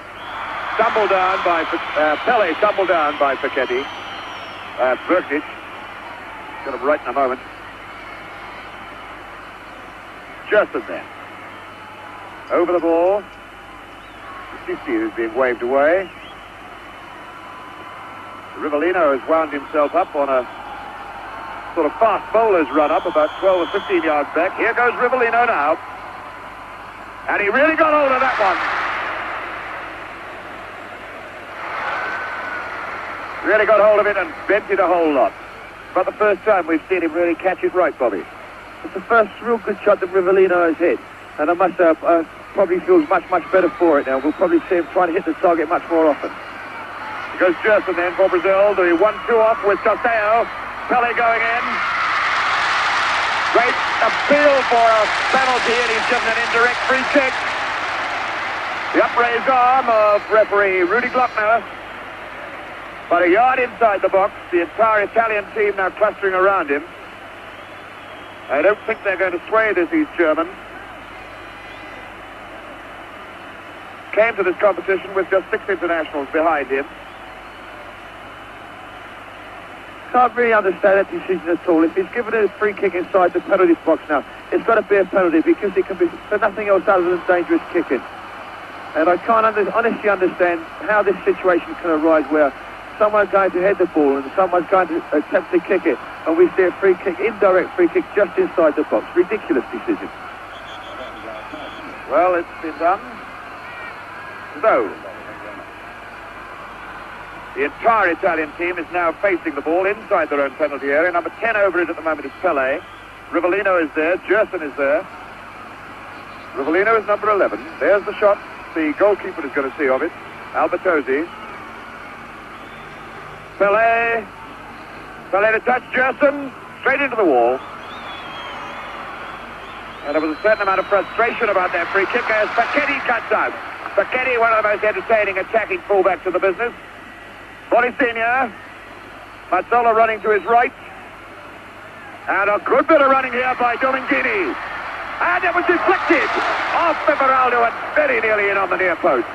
stumbled down by Pele, stumbled down by Facchetti. Berkic. Got him right in a moment. Gerson then. Over the ball. Dicisi is being waved away. Rivellino has wound himself up on a sort of fast bowler's run up about 12 or 15 yards back. Here goes Rivellino now. And he really got hold of that one. Really got hold of it and bent it a whole lot. But the first time we've seen him really catch it right, Bobby. It's the first real good shot that Rivellino has hit. And I must probably feels much, much better for it now. We'll probably see him trying to hit the target much more often. Here goes Gerson then for Brazil, doing 1-2 off with Tosteo. Pele going in. Great appeal for a penalty, and he's given an indirect free kick. The upraised arm of referee Rudy Glockner. About a yard inside the box, the entire Italian team now clustering around him. I don't think they're going to sway this East German. Came to this competition with just 6 internationals behind him. Can't really understand that decision at all. If he's given a free kick inside the penalty box now, it's got to be a penalty because it can be for nothing else other than dangerous kicking. And I can't honestly understand how this situation can arise where someone's going to head the ball and someone's going to attempt to kick it, and we see a free kick, indirect free kick just inside the box. Ridiculous decision. Well, it's been done. So, the entire Italian team is now facing the ball inside their own penalty area. Number 10 over it at the moment is Pele. Rivellino is there. Gerson is there. Rivellino is number 11. There's the shot the goalkeeper is going to see of it. Albertozzi. Pele. Pele to touch Gerson. Straight into the wall. And there was a certain amount of frustration about that free kick as Facchetti cuts out. Facchetti, one of the most entertaining attacking fullbacks in the business. Bolicina. Mazzola running to his right. And a good bit of running here by Domingini. And it was deflected off Everaldo and very nearly in on the near post.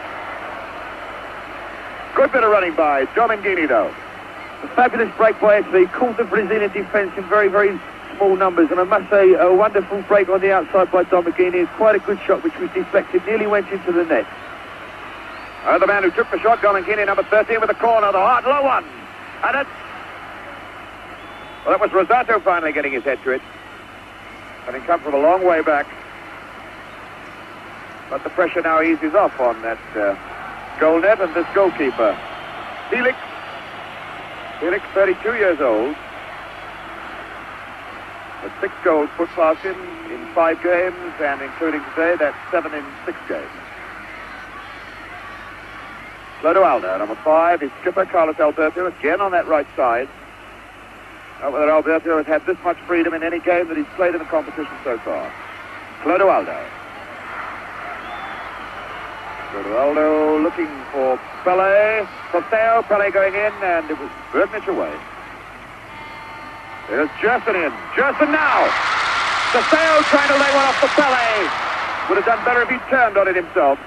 Good bit of running by Domingini, though. A fabulous break by Italy. Caught the Brazilian defence in very, very small numbers, and I must say a wonderful break on the outside by Domagini. It's quite a good shot which was deflected, nearly went into the net. The man who took the shot, Domagini, number 13 with the corner, the hard low one. And it's... Well, that was Rosato finally getting his head to it. Having come from a long way back. But the pressure now eases off on that goal net and this goalkeeper. Felix, 32 years old. With 6 goals put past him in 5 games, and including today, that's 7 in 6 games. Clodoaldo, number 5, his skipper, Carlos Alberto, again on that right side. Not whether Alberto has had this much freedom in any game that he's played in the competition so far. Clodoaldo. Clodoaldo looking for Pele. Costeo, Pele going in, and it was Bernich away. There's Gerson in. Gerson now! Costeo trying to lay one off the Pele. Would have done better if he turned on it himself.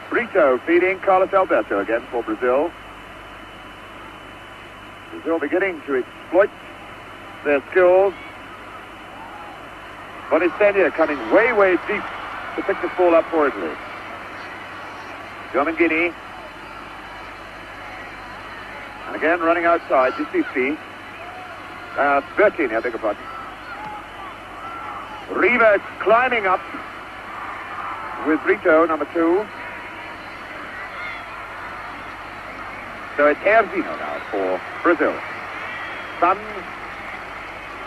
Brito feeding Carlos Alberto again for Brazil. Brazil beginning to exploit their skills. Bonisteña coming way, way deep to pick this ball up for Italy. Domagini. And again running outside, Bertini, I beg your pardon. Riva climbing up with Brito, number 2. So it's Erzino now for Brazil. Sun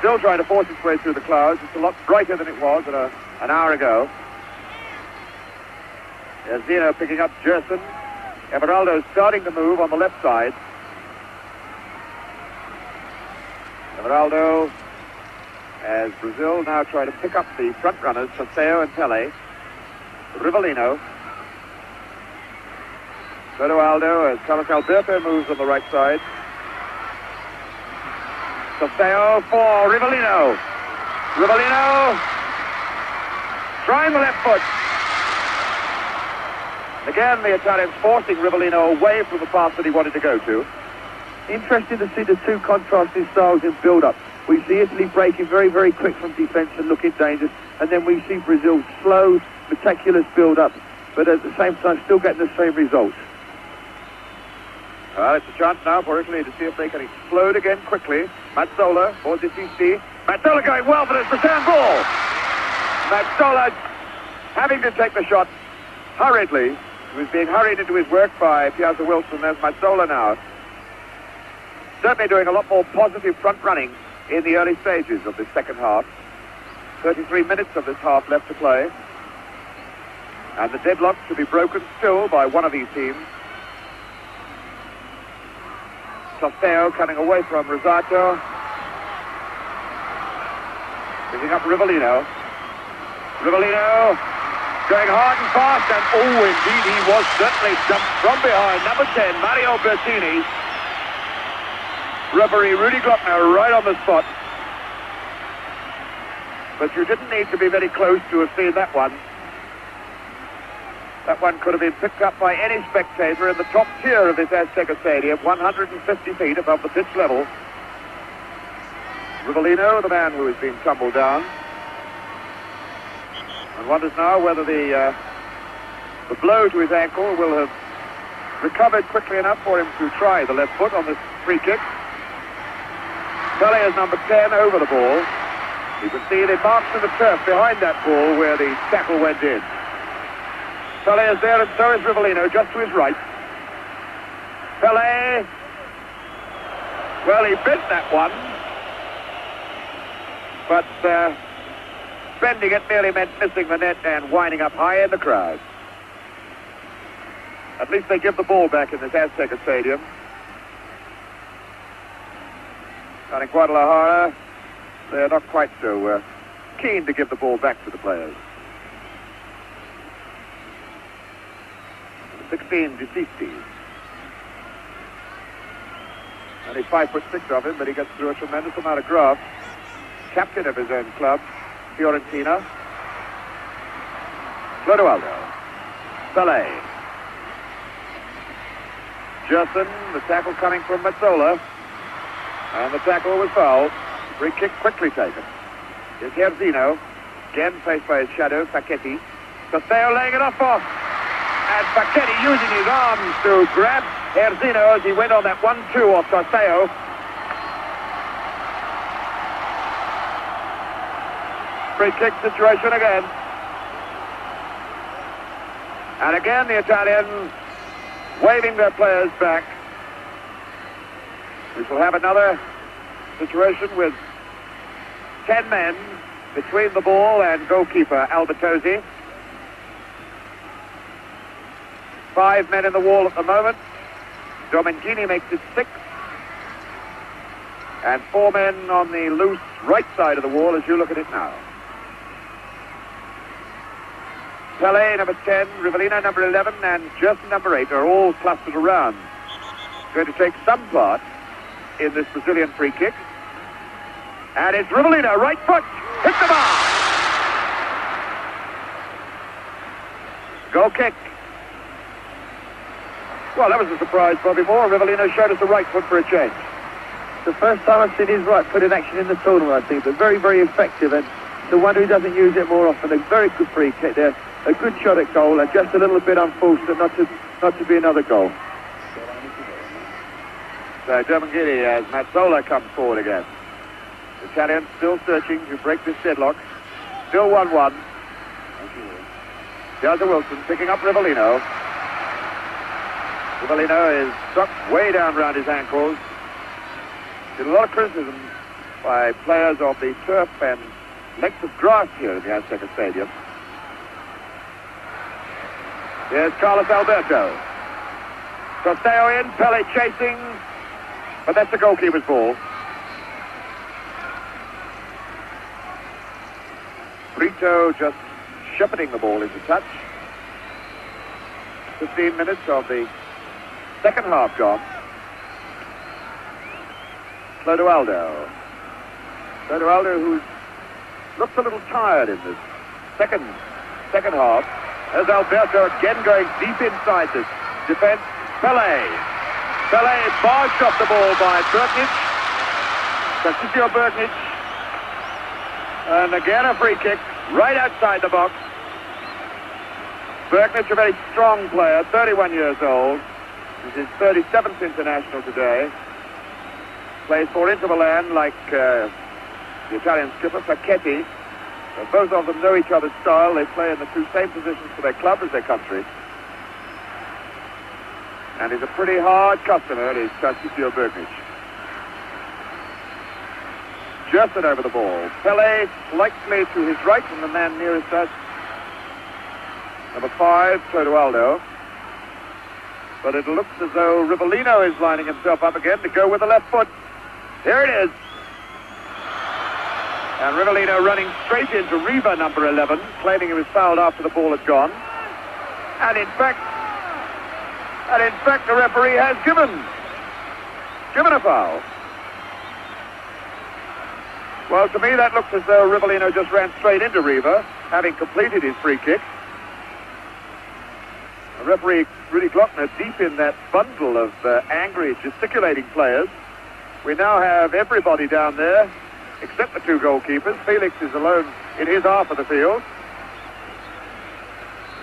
still trying to force its way through the clouds. It's a lot brighter than it was an hour ago. Erzino picking up Gerson. Everaldo starting to move on the left side. Everaldo, as Brazil now try to pick up the front runners, Costeo and Pele. Rivellino. Clodoaldo as Carlos Alberto moves on the right side. Costeo for Rivellino. Rivellino trying the left foot. Again, the Italians forcing Rivellino away from the path that he wanted to go to. Interesting to see the two contrasting styles in build-up. We see Italy breaking very, very quick from defence and looking dangerous, and then we see Brazil slow, meticulous build-up, but at the same time still getting the same results. It's a chance now for Italy to see if they can explode again quickly. Mazzola for Dicisti. Mazzola going well for this return ball. Mazzola having to take the shot hurriedly. He was being hurried into his work by Piazza Wilson. There's Mazzola now. Certainly doing a lot more positive front running in the early stages of this second half. 33 minutes of this half left to play. And the deadlock to be broken still by one of these teams. Costeo coming away from Rosato. Picking up Rivellino. Rivellino going hard and fast, and oh, indeed, he was certainly jumped from behind. Number 10, Mario Bertini. Referee Rudy Glockner right on the spot. But you didn't need to be very close to have seen that one. That one could have been picked up by any spectator in the top tier of this Azteca Stadium, 150 feet above the pitch level. Rivellino, the man who has been tumbled down, and wonders now whether the blow to his ankle will have recovered quickly enough for him to try the left foot on this free kick. Pele is number 10 over the ball. You can see the marks in the turf behind that ball where the tackle went in. Pele is there, and so is Rivellino, just to his right. Pele, well, he bent that one, but bending it merely meant missing the net and winding up high in the crowd. At least they give the ball back in this Azteca Stadium. And in Guadalajara, they're not quite so keen to give the ball back to the players. 16, Dicisti. Only 5'6" of him, but he gets through a tremendous amount of graft. Captain of his own club, Fiorentina. Clodoaldo. Pele. Gerson, the tackle coming from Mazzola. And the tackle was fouled. Free kick quickly taken. Here's Herzino, again faced by his shadow, Facchetti. Casteo laying it off off. And Facchetti using his arms to grab Herzino as he went on that 1-2 off Casteo. Free kick situation again. And again the Italians waving their players back. We shall have another situation with 10 men between the ball and goalkeeper Albertosi. 5 men in the wall at the moment. Domengini makes it 6. And 4 men on the loose right side of the wall as you look at it now. Pele, number 10, Rivellino, number 11, and Gerson, number 8, are all clustered around. Going to take some part in this Brazilian free kick. And it's Rivellino, right foot, hit the bar! Goal kick. Well, that was a surprise, Bobby Moore. Rivellino showed us the right foot for a change. The first time I've seen his right foot in action in the tournament, I think, but very, very effective, and the one who doesn't use it more often. A very good free kick there. A good shot at goal, and just a little bit unfortunate not to be another goal. So Domengini as Mazzola comes forward again. The Italians still searching to break this deadlock. Still 1-1. Piazza Wilson picking up Rivellino. Rivellino is struck way down around his ankles. There's a lot of criticism by players of the turf and length of grass here in the Azteca Stadium. Here's Carlos Alberto. Casteo in, Pele chasing, but that's the goalkeeper's ball. Brito just shepherding the ball into touch. 15 minutes of the second half gone. Clodoaldo. Clodoaldo, who looks a little tired in this second half. There's Alberto again going deep inside this defense. Pele barged off the ball by Bertnich. Francisco Bertnich. And again a free kick right outside the box. Bertnich, a very strong player, 31 years old. This is his 37th international today. Plays for Inter Milan like the Italian skipper Facchetti. Both of them know each other's style. They play in the two same positions for their club as their country. And he's a pretty hard customer, is Tarcisio Bertnich. Gerson over the ball. Pele slightly to his right, and the man nearest us, number 5, Clodoaldo. But it looks as though Rivellino is lining himself up again to go with the left foot. Here it is. And Rivellino running straight into Riva, number 11, claiming he was fouled after the ball had gone. And in fact, the referee has given a foul. Well, to me, that looks as though Rivellino just ran straight into Riva, having completed his free kick. The referee, Rudy Glockner, deep in that bundle of angry, gesticulating players. We now have everybody down there, except the two goalkeepers. Felix is alone in his half of the field.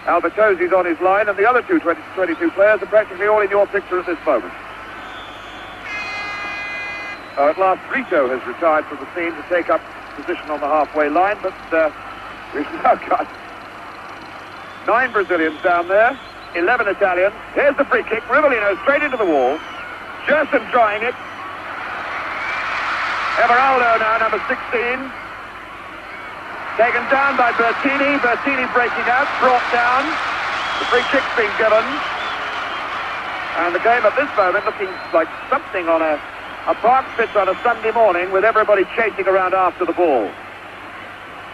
Albertosi's on his line, and the other two 22 players are practically all in your picture at this moment. At last, Brito has retired from the scene to take up position on the halfway line, but we've now got 9 Brazilians down there, 11 Italians. Here's the free kick. Rivellino straight into the wall. Gerson trying it. Everaldo now, number 16. Taken down by Bertini. Bertini breaking out, brought down. The free kick's been given. And the game at this moment looking like something on a park pitch on a Sunday morning with everybody chasing around after the ball.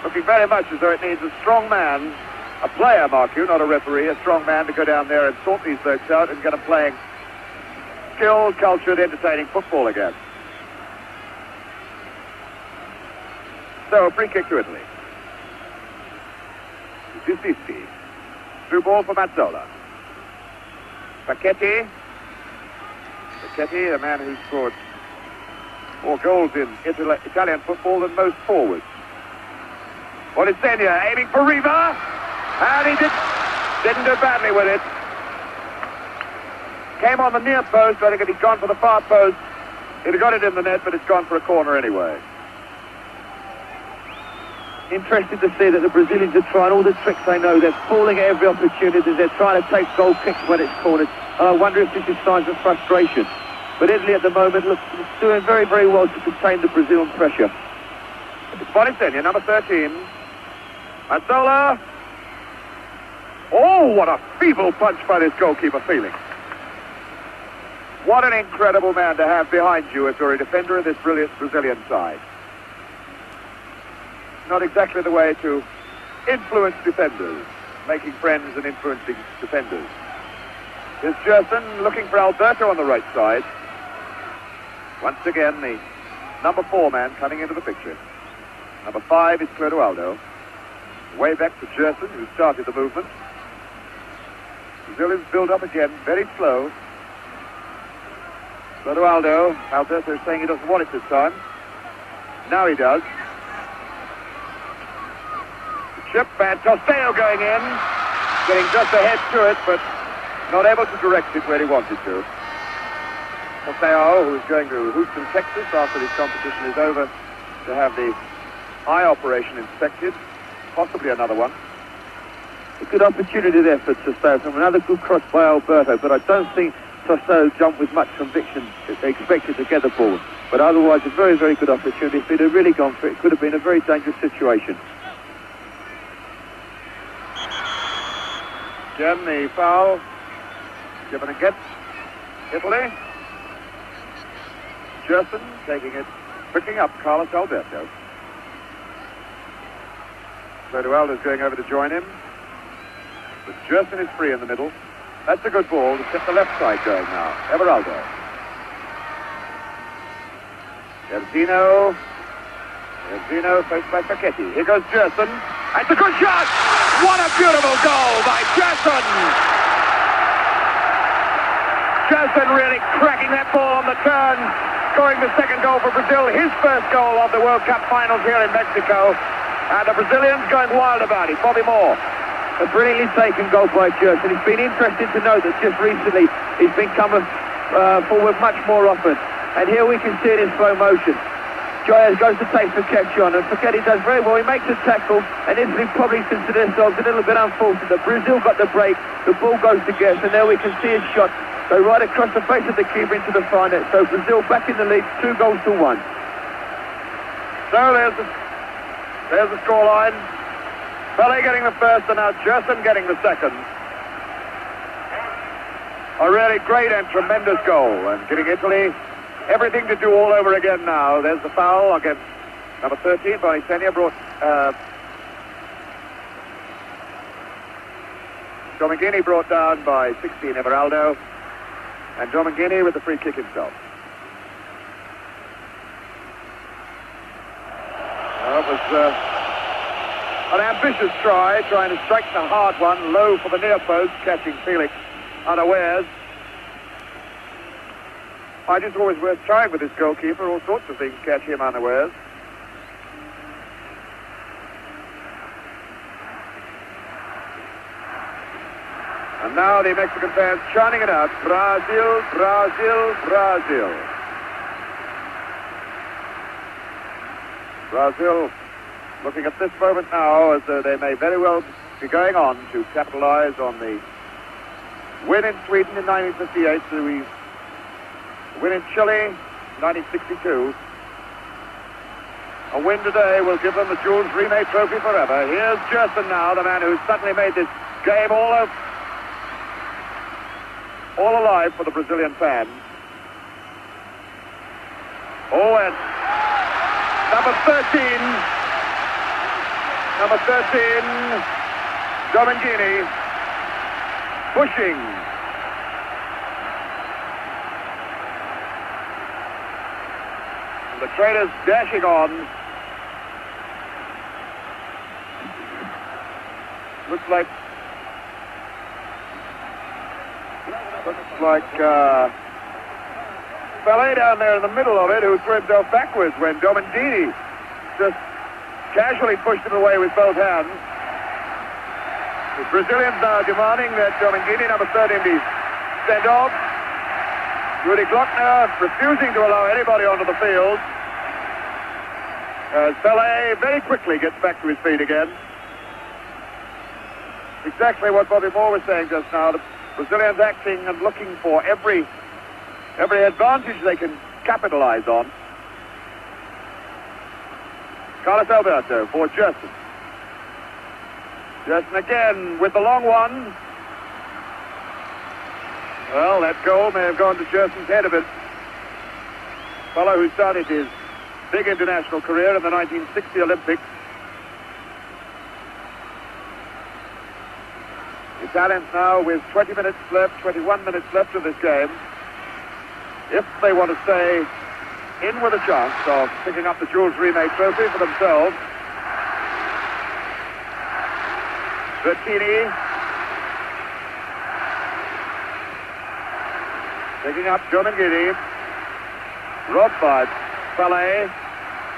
Looking very much as though it needs a strong man, a player, mark you, not a referee, a strong man to go down there and sort these folks out and get them playing skilled, cultured, entertaining football again. So, a free kick to Italy. Giustisti. Through ball for Mazzola. Facchetti. Facchetti, the man who scored More goals in Italian football than most forwards. Bonisenia aiming for Riva, and he didn't do badly with it. Came on the near post. I think if he'd gone for the far post, he'd have got it in the net, but it's gone for a corner anyway. Interesting to see that the Brazilians are trying all the tricks they know. They're falling at every opportunity. They're trying to take goal kicks when it's cornered. And I wonder if this is signs of frustration. But Italy at the moment looks doing very, very well to contain the Brazilian pressure. It's Bonisenia, number 13. Mazzola. Oh, what a feeble punch by this goalkeeper, Felix. What an incredible man to have behind you if you're a defender of this brilliant Brazilian side. Not exactly the way to influence defenders, making friends and influencing defenders. Here's Gerson looking for Alberto on the right side. Once again, the number 4 man coming into the picture. Number 5 is Clodoaldo. Way back to Gerson, who started the movement. Brazilians build up again, very slow. Clodoaldo, Alberto saying he doesn't want it this time. Now he does. Chip and Tosteo going in, getting just ahead to it, but not able to direct it where he wanted to. Tosteo, who is going to Houston, Texas, after this competition is over, to have the eye operation inspected, possibly another one. A good opportunity there for Tosteo from another good cross by Alberto, but I don't think Tosteo jumped with much conviction, expected to get the ball. But otherwise, a very, very good opportunity. If he'd have really gone for it, it could have been a very dangerous situation. Again, the foul given against Italy. Gerson taking it, picking up Carlos Alberto. Clodoaldo's going over to join him. But Gerson is free in the middle. That's a good ball to set the left side going now. Everaldo. Erzino, faced by Facchetti. Here goes Gerson. It's a good shot! What a beautiful goal by Gerson! Gerson really cracking that ball on the turn, scoring the second goal for Brazil, his first goal of the World Cup finals here in Mexico. And the Brazilians going wild about it. Bobby Moore. A brilliantly taken goal by Gerson. It's been interesting to note that just recently he's been coming forward much more often. And here we can see it in slow motion. Joyas goes to take Facchetti on, and Facchetti does very well. He makes a tackle, and Italy probably consider themselves a little bit unfortunate. Brazil got the break, the ball goes to Gerson, and there we can see his shot go right across the face of the keeper into the far net. So Brazil back in the lead, 2-1. So there's the scoreline. Pele getting the first, and now Gerson getting the second. A really great and tremendous goal, and giving Italy everything to do all over again now. There's the foul against number 13, Bonisenia, brought Domingini brought down by 16, Everaldo, and Domingini with the free kick himself. That was an ambitious try, trying to strike the hard one, low for the near post, catching Felix unawares. I just always worth trying with this goalkeeper. All sorts of things catch him unawares. And now the Mexican fans chanting it out. Brazil, Brazil, Brazil. Brazil looking at this moment now as though they may very well be going on to capitalize on the win in Sweden in 1958. The win in Chile, 1962. A win today will give them the Jules Rimet Trophy forever. Here's Gerson now, the man who suddenly made this game all alive for the Brazilian fans. Oh, and number 13, Domingini, pushing. The trainers dashing on. Looks like Pele down there in the middle of it, who threw himself backwards when Domingini just casually pushed him away with both hands. The Brazilians now demanding that Domingini, number 13, be sent off. Rudy Glockner refusing to allow anybody onto the field. As Pele very quickly gets back to his feet again. Exactly what Bobby Moore was saying just now. The Brazilians acting and looking for every advantage they can capitalize on. Carlos Alberto for Gerson. Gerson again with the long one. Well, that goal may have gone to Gerson's head a bit. Fellow who started his big international career in the 1960 Olympics. The Italians now with 20 minutes left, 21 minutes left of this game. If they want to stay in with a chance of picking up the Jules Rimet trophy for themselves. Bertini picking up Domingini. Robbed by Pele.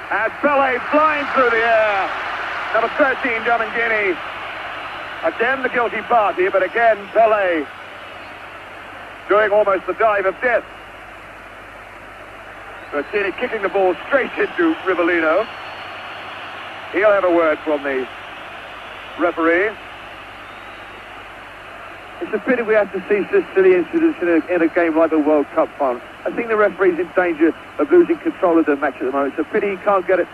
And Pele flying through the air. Number 13, Domingini. Again the guilty party, but again Pele doing almost the dive of death. Bertini kicking the ball straight into Rivellino. He'll have a word from the referee. It's a pity we have to see such silly incidents in a game like the World Cup final. I think the referee's in danger of losing control of the match at the moment. It's a pity he can't get a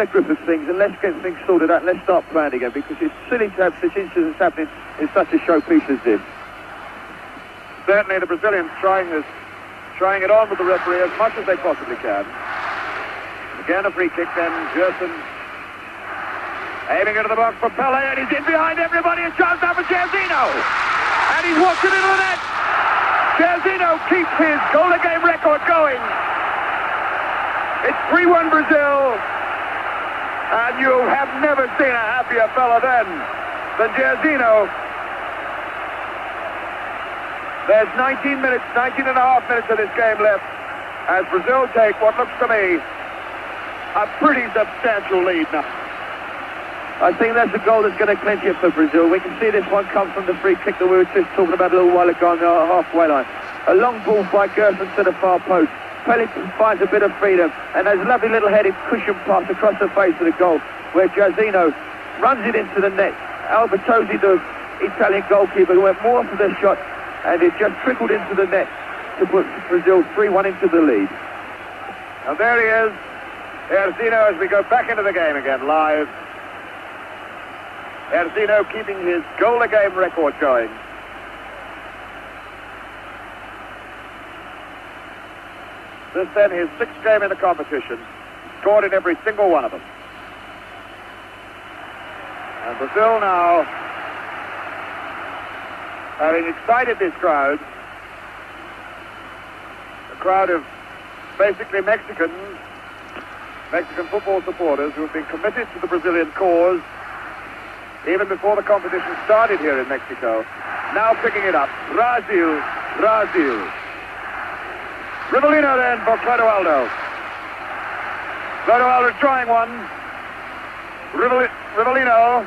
grip of things, and let's get things sorted out and let's start playing again, because it's silly to have such incidents happening in such a showpiece as this. Certainly the Brazilians trying it on with the referee as much as they possibly can. Again a free kick then, Gerson aiming into the box for Pele, and he's in behind everybody. A chance now for Jairzinho, and he's walked it into the net. Jairzinho keeps his goal-a-game record going. It's 3-1 Brazil, and you have never seen a happier fella than Jairzinho. There's 19 and a half minutes of this game left as Brazil take what looks to me a pretty substantial lead now. I think that's a goal that's going to clinch it for Brazil. We can see this one come from the free kick that we were just talking about a little while ago on the halfway line. A long ball by Gerson to the far post. Pele finds a bit of freedom, and there's a lovely little headed cushion pass across the face of the goal where Jairzinho runs it into the net. Albertozzi, the Italian goalkeeper, went more for the shot, and it just trickled into the net to put Brazil 3-1 into the lead. And there he is, Jairzinho, as we go back into the game again live. Jairzinho keeping his goal-a-game record going. This then his sixth game in the competition, scored in every single one of them. And Brazil now, having excited this crowd, a crowd of basically Mexican football supporters who have been committed to the Brazilian cause even before the competition started here in Mexico, now picking it up. Brazil. Rivellino then for Clodoaldo. Clodoaldo trying one. Rivellino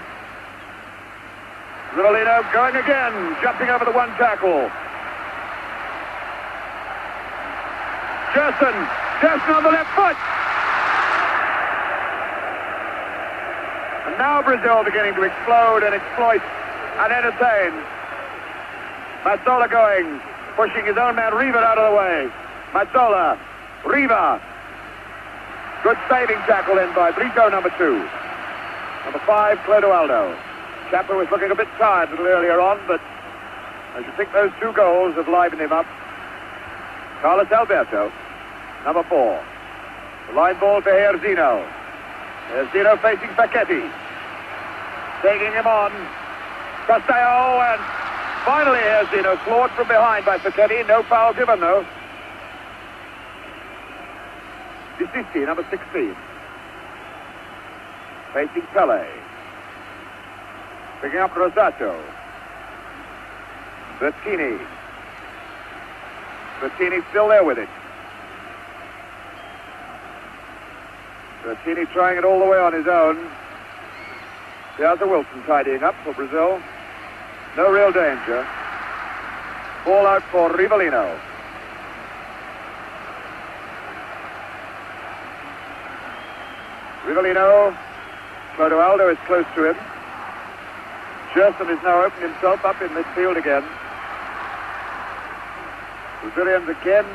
going again, jumping over the one tackle. Gerson on the left foot. And now Brazil beginning to explode and exploit and entertain. Mazzola going, pushing his own man Riva out of the way. Mazzola, Riva. Good saving tackle in by Brito, number 2. Number 5, Clodoaldo. Chapper was looking a bit tired a little earlier on, but I should think those 2 goals have livened him up. Carlos Alberto, number 4. The line ball to Jairzinho. Jairzinho facing Paquetti. Taking him on. Castello, and finally Jairzinho floored from behind by Paquetti. No foul given, though. Disisti, number 16. Facing Pele. Picking up Rosato. Bertini still there with it. Bertini trying it all the way on his own. Piazza Wilson tidying up for Brazil. No real danger. Ball out for Rivellino. Rivellino. Clodoaldo is close to him. Gerson has now opened himself up in midfield again. Brazilians again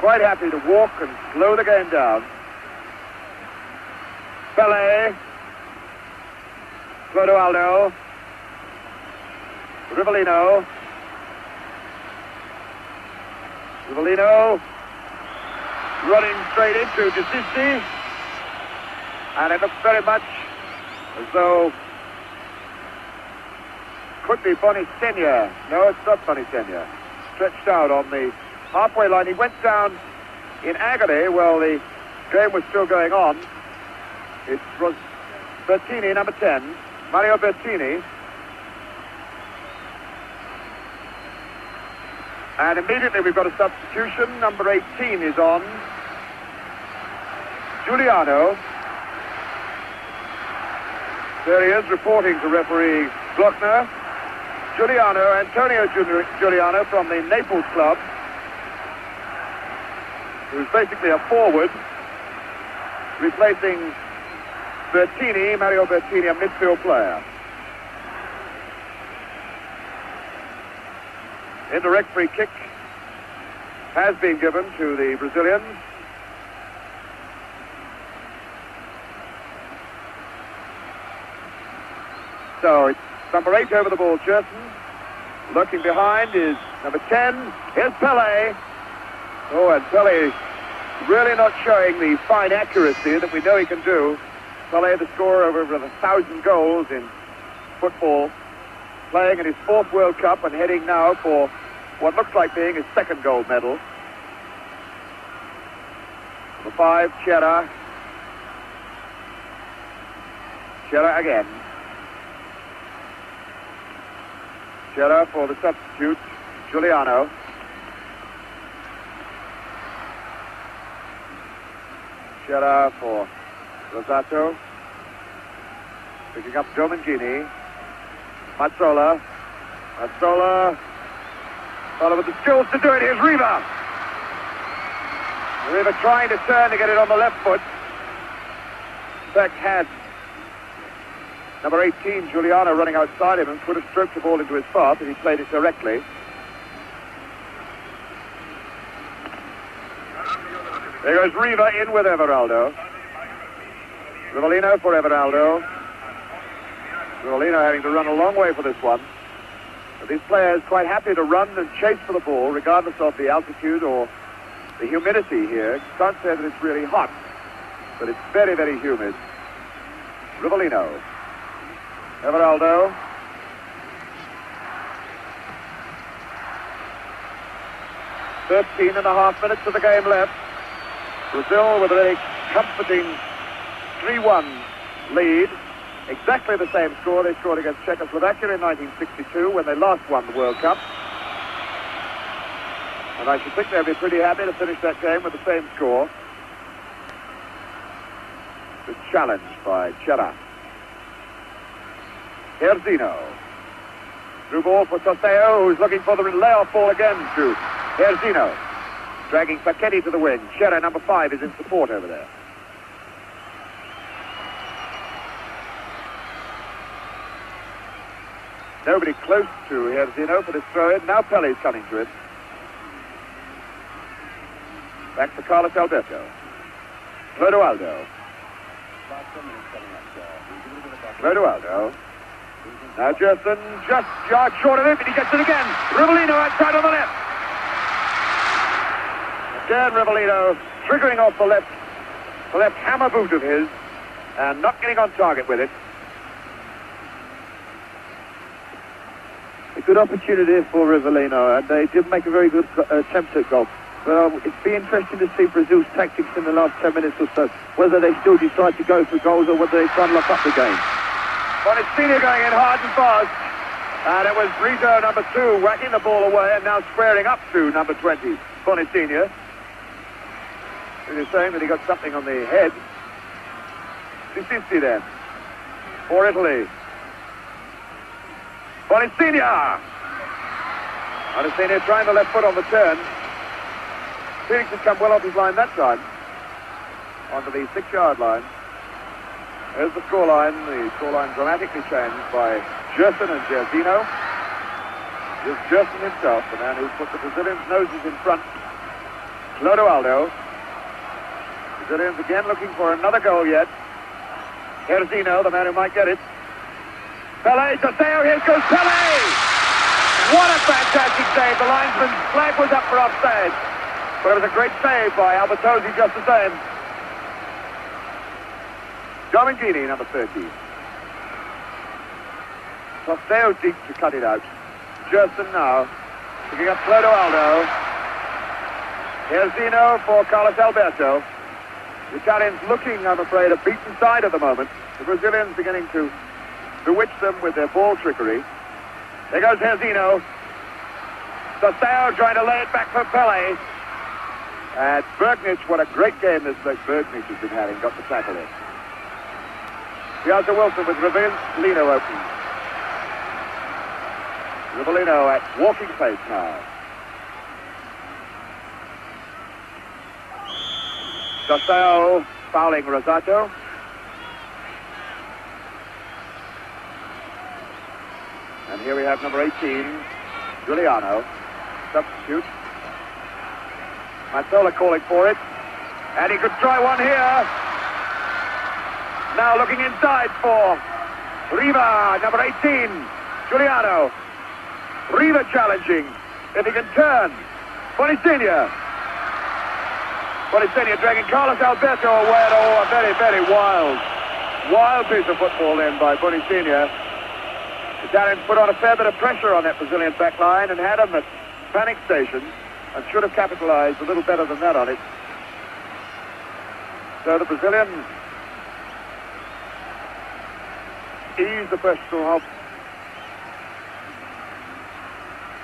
quite happy to walk and slow the game down. Pelé. Clodoaldo. Rivellino. Rivellino running straight into Desisti. And it looks very much as though could be Bonisenia. No, it's not Bonisenia. Stretched out on the halfway line. He went down in agony while the game was still going on. It was Bertini, number 10. Mario Bertini. And immediately we've got a substitution. Number 18 is on. Giuliano. There he is, reporting to referee Glockner. Giuliano, Antonio Giuliano from the Naples club, who's basically a forward, replacing Bertini, Mario Bertini, a midfield player. Indirect free kick has been given to the Brazilians. So it's number 8 over the ball, Gerson. Lurking behind is number 10. Here's Pelé. Oh, and Pelé really not showing the fine accuracy that we know he can do. Pelé, the scorer of over 1,000 goals in football, playing in his 4th World Cup and heading now for what looks like being his 2nd gold medal. Number 5, Chera. Chera again. Chera for the substitute, Giuliano. Chera for Rosato. Picking up Domingini. Mazzola. Mazzola. Follow with the skills to do it. Here's Riva. Riva trying to turn to get it on the left foot. In fact, had number 18, Giuliano, running outside him and could have stroked the ball into his path if he played it directly. There goes Riva in with Everaldo. Rivellino for Everaldo. Rivellino having to run a long way for this one. But these players quite happy to run and chase for the ball regardless of the altitude or the humidity here. You can't say that it's really hot, but it's very, very humid. Rivellino. Everaldo. "13.5 minutes of the game left. Brazil with a very comforting 3-1 lead. Exactly the same score they scored against Czechoslovakia in 1962 when they last won the World Cup. And I should think they'll be pretty happy to finish that game with the same score. Good challenge by Chera. Herzino. Through ball for Toseo, who's looking for the layoff ball again to Herzino. Dragging Facchetti to the wing. Chera, number 5, is in support over there. Nobody close to Herzino for this throw-in. Now Pellé's coming to it. Back to Carlos Alberto. Clodoaldo. Clodoaldo. Now Gerson, just yard short of him, and he gets it again. Rivellino outside on the left. Again, Rivellino triggering off the left hammer boot of his, and not getting on target with it. A good opportunity for Rivellino, and they did make a very good attempt at goal. But it'd be interesting to see Brazil's tactics in the last 10 minutes or so, whether they still decide to go for goals or whether they try and lock up the game. Bonisenia going in hard and fast, and it was Brito, number 2, whacking the ball away and now squaring up to number 20, Bonisenia. He was saying that he got something on the head. Disisti then. For Italy. Bonicinia! Bonicinia trying the left foot on the turn. Felix has come well off his line that time. Onto the 6-yard line. There's the scoreline. The scoreline dramatically changed by Gerson and Gersino. Just Gerson himself, the man who put the Brazilians' noses in front. Clodoaldo. Brazilians again looking for another goal yet. Gersino, the man who might get it. Pelé to Theo, here goes Pelé! What a fantastic save. The linesman's flag was up for offside. But it was a great save by Albertozzi just the same. Domingini, number 30. Theo deep to cut it out. Gerson now, picking up Clodoaldo. Here's Zeno for Carlos Alberto. The Italians looking, I'm afraid, a beaten side at the moment. The Brazilians beginning to bewitch them with their ball trickery. There goes Herzino. Sosteo trying to lay it back for Pelé. And Bergnich, what a great game this Bergnich has been having, got the tackle in. Piazza Wilson with Rivellino open. Rivellino at walking pace now. Sosteo fouling Rosato. And here we have number 18, Giuliano, substitute. Mazzola calling for it. And he could try one here. Now looking inside for Riva, number 18, Giuliano. Riva challenging. If he can turn. Bonicinia. Bonicinia dragging Carlos Alberto away. Oh, a very, very wild piece of football then by Bonicinia. The Italians put on a fair bit of pressure on that Brazilian back line and had them at panic station and should have capitalized a little better than that on it. So the Brazilians ease the pressure off.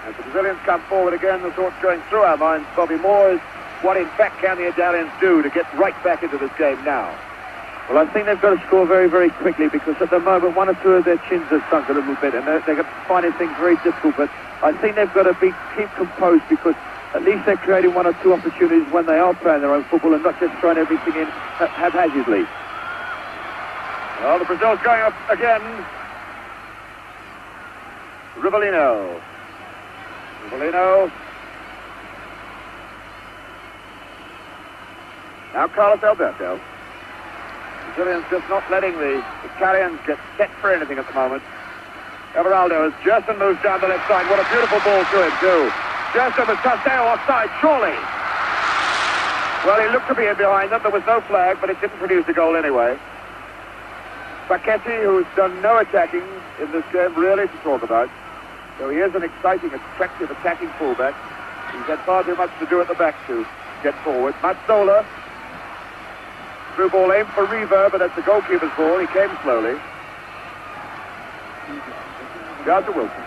As the Brazilians come forward again, the thoughts going through our minds, Bobby Moore, is what in fact can the Italians do to get right back into this game now? Well, I think they've got to score very, very quickly because at the moment one or two of their chins have sunk a little bit and they're finding things very difficult. But I think they've got to keep composed because at least they're creating one or two opportunities when they are playing their own football and not just throwing everything in haphazardly. Well, the Brazil's going up again. Rivellino. Now Carlos Alberto. Brazilians just not letting the Italians get set for anything at the moment. Everaldo as Gerson moves down the left side. What a beautiful ball to him too. Gerson with Sosteo offside, surely. Well, he looked to be in behind them. There was no flag, but it didn't produce a goal anyway. Facchetti, who's done no attacking in this game really to talk about. So he is an exciting, attractive attacking fullback. He's had far too much to do at the back to get forward. Mazzola. Through ball aimed for Riva, but that's the goalkeeper's ball. He came slowly. Piazza Wilson.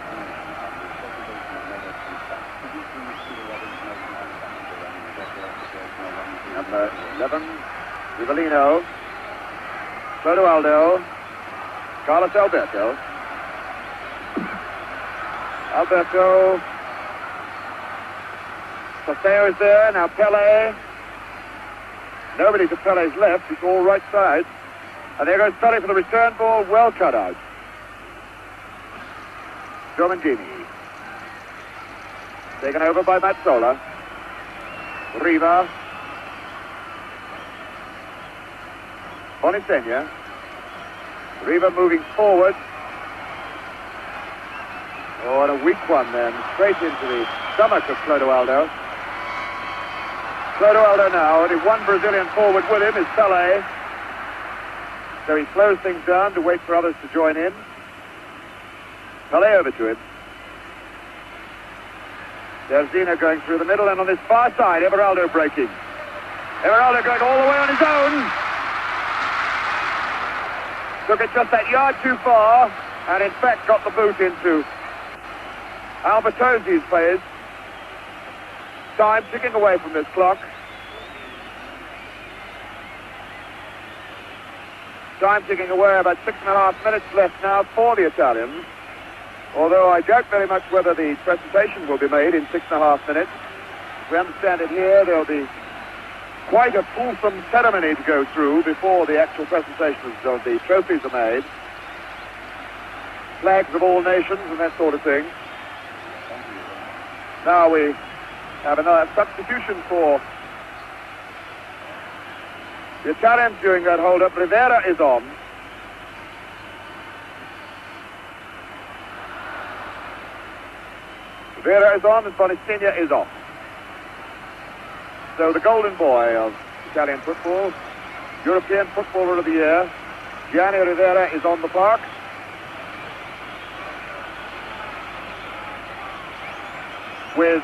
Number 11, Rivellino. Clodoaldo. Carlos Alberto. Sosteo is there. Now Pelé. Nobody to Pelé's left. It's all right side. And there goes Pelé for the return ball. Well cut out. Domingini. Taken over by Mazzola. Riva. Bonicinia. Riva moving forward. Oh, and a weak one then. Straight into the stomach of Clodoaldo. Clodoaldo now, only one Brazilian forward with him is Pelé. So he slows things down to wait for others to join in. Pelé over to him. There's Zeno going through the middle, and on this far side, Everaldo breaking. Everaldo going all the way on his own. Took it just that yard too far, and in fact got the boot into Albertozzi's players. Time ticking away from this clock. Time ticking away, about 6.5 minutes left now for the Italians. Although I doubt very much whether the presentation will be made in 6.5 minutes. We understand it here, there'll be quite a fulsome ceremony to go through before the actual presentations of the trophies are made. Flags of all nations and that sort of thing. Now we have another substitution for the Italians during that hold-up. Rivera is on. Rivera is on and Bonistegna is off. So the golden boy of Italian football, European Footballer of the Year, Gianni Rivera is on the park. With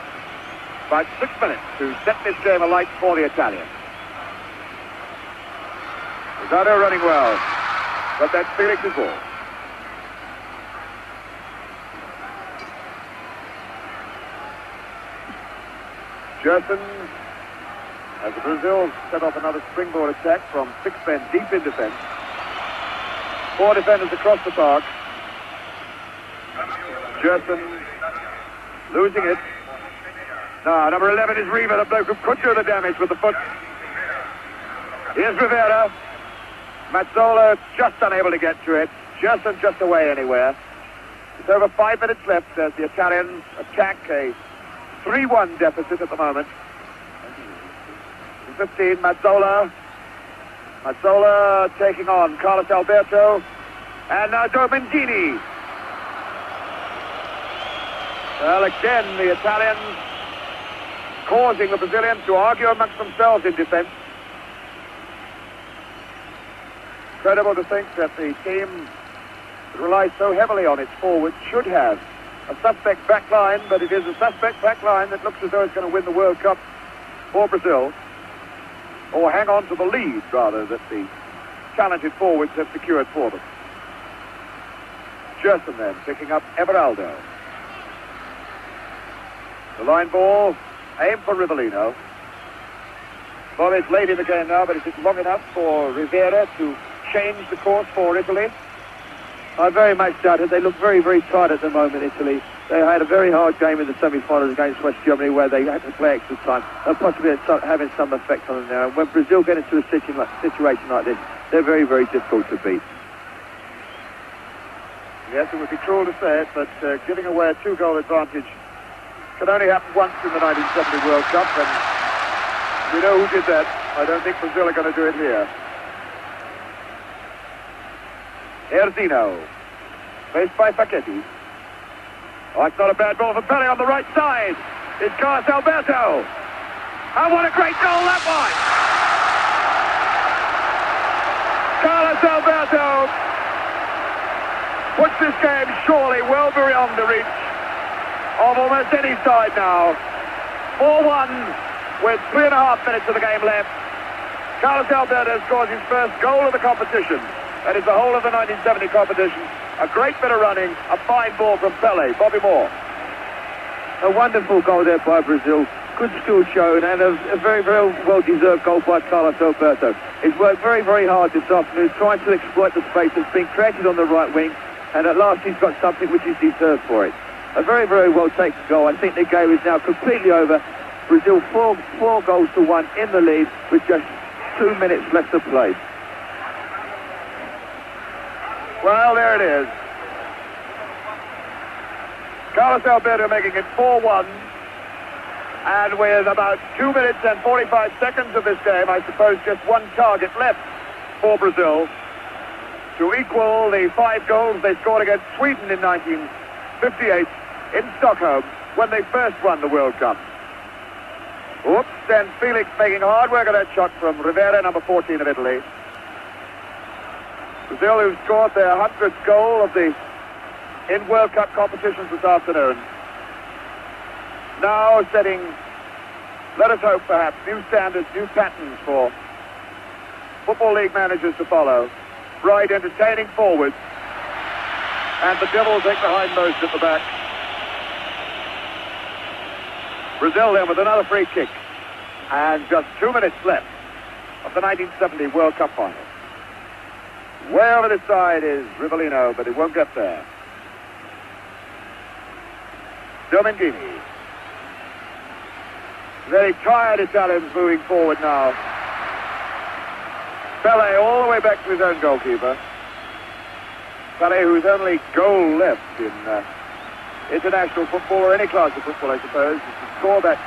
about 6 minutes to set this game alight for the Italians. Rosado running well, but that's Felix's ball. Gerson, as Brazil set off another springboard attack from 6 men deep in defense. 4 defenders across the park. Gerson losing it. Now, number 11 is Riva, the bloke who could do the damage with the foot. Here's Rivera. Mazzola just unable to get to it. Gerson just away anywhere. It's over 5 minutes left as the Italians attack a 3-1 deficit at the moment. 15, Mazzola. Mazzola taking on Carlos Alberto. And now Domengini. Well, again, the Italians causing the Brazilians to argue amongst themselves in defense. Incredible to think that the team that relies so heavily on its forwards should have a suspect back line, but it is a suspect back line that looks as though it's going to win the World Cup for Brazil, or hang on to the lead, rather, that the talented forwards have secured for them. Gerson then picking up Everaldo. The line ball, aim for Rivellino. Well, it's late in the game now, but is it long enough for Rivera to change the course for Italy? I very much doubt it. They look very, very tight at the moment, Italy. They had a very hard game in the semi-finals against West Germany where they had to play extra time. They're possibly having some effect on them now. And when Brazil get into a situation like this, they're very, very difficult to beat. Yes, it would be cruel to say it, but giving away a 2-goal advantage can only happen once in the 1970 World Cup, and we know who did that. I don't think Brazil are going to do it here. Erzino, faced by Facchetti. Oh, it's not a bad ball for Pele on the right side. It's Carlos Alberto. And what a great goal that was! Carlos Alberto puts this game surely well beyond the reach of almost any side now. 4-1 with 3.5 minutes of the game left. Carlos Alberto scores his first goal of the competition. That is the whole of the 1970 competition. A great bit of running, a fine ball from Pele. Bobby Moore. A wonderful goal there by Brazil. Good skill shown and a very, very well-deserved goal by Carlos Alberto. He's worked very, very hard this afternoon trying to exploit the space that's been created on the right wing, and at last he's got something which is deserved for it. A very, very well-taken goal. I think the game is now completely over. Brazil 4 goals to 1 in the lead with just 2 minutes left to play. Well, there it is. Carlos Alberto making it 4-1. And with about 2 minutes and 45 seconds of this game, I suppose just one target left for Brazil to equal the 5 goals they scored against Sweden in 1958 in Stockholm when they first won the World Cup. Oops, and Felix making hard work of that shot from Rivera, number 14 of Italy. Brazil, who scored their 100th goal of the in World Cup competitions this afternoon. Now setting, let us hope perhaps, new standards, new patterns for Football League managers to follow. Bright, entertaining forwards. And the Devils take the hindmost at the back. Brazil then with another free kick. And just 2 minutes left of the 1970 World Cup final. Way over this side is Rivellino, but it won't get there. Domengini. Very tired Italians moving forward now. Pele all the way back to his own goalkeeper. Pele, whose only goal left in international football, or any class of football, I suppose, is to score that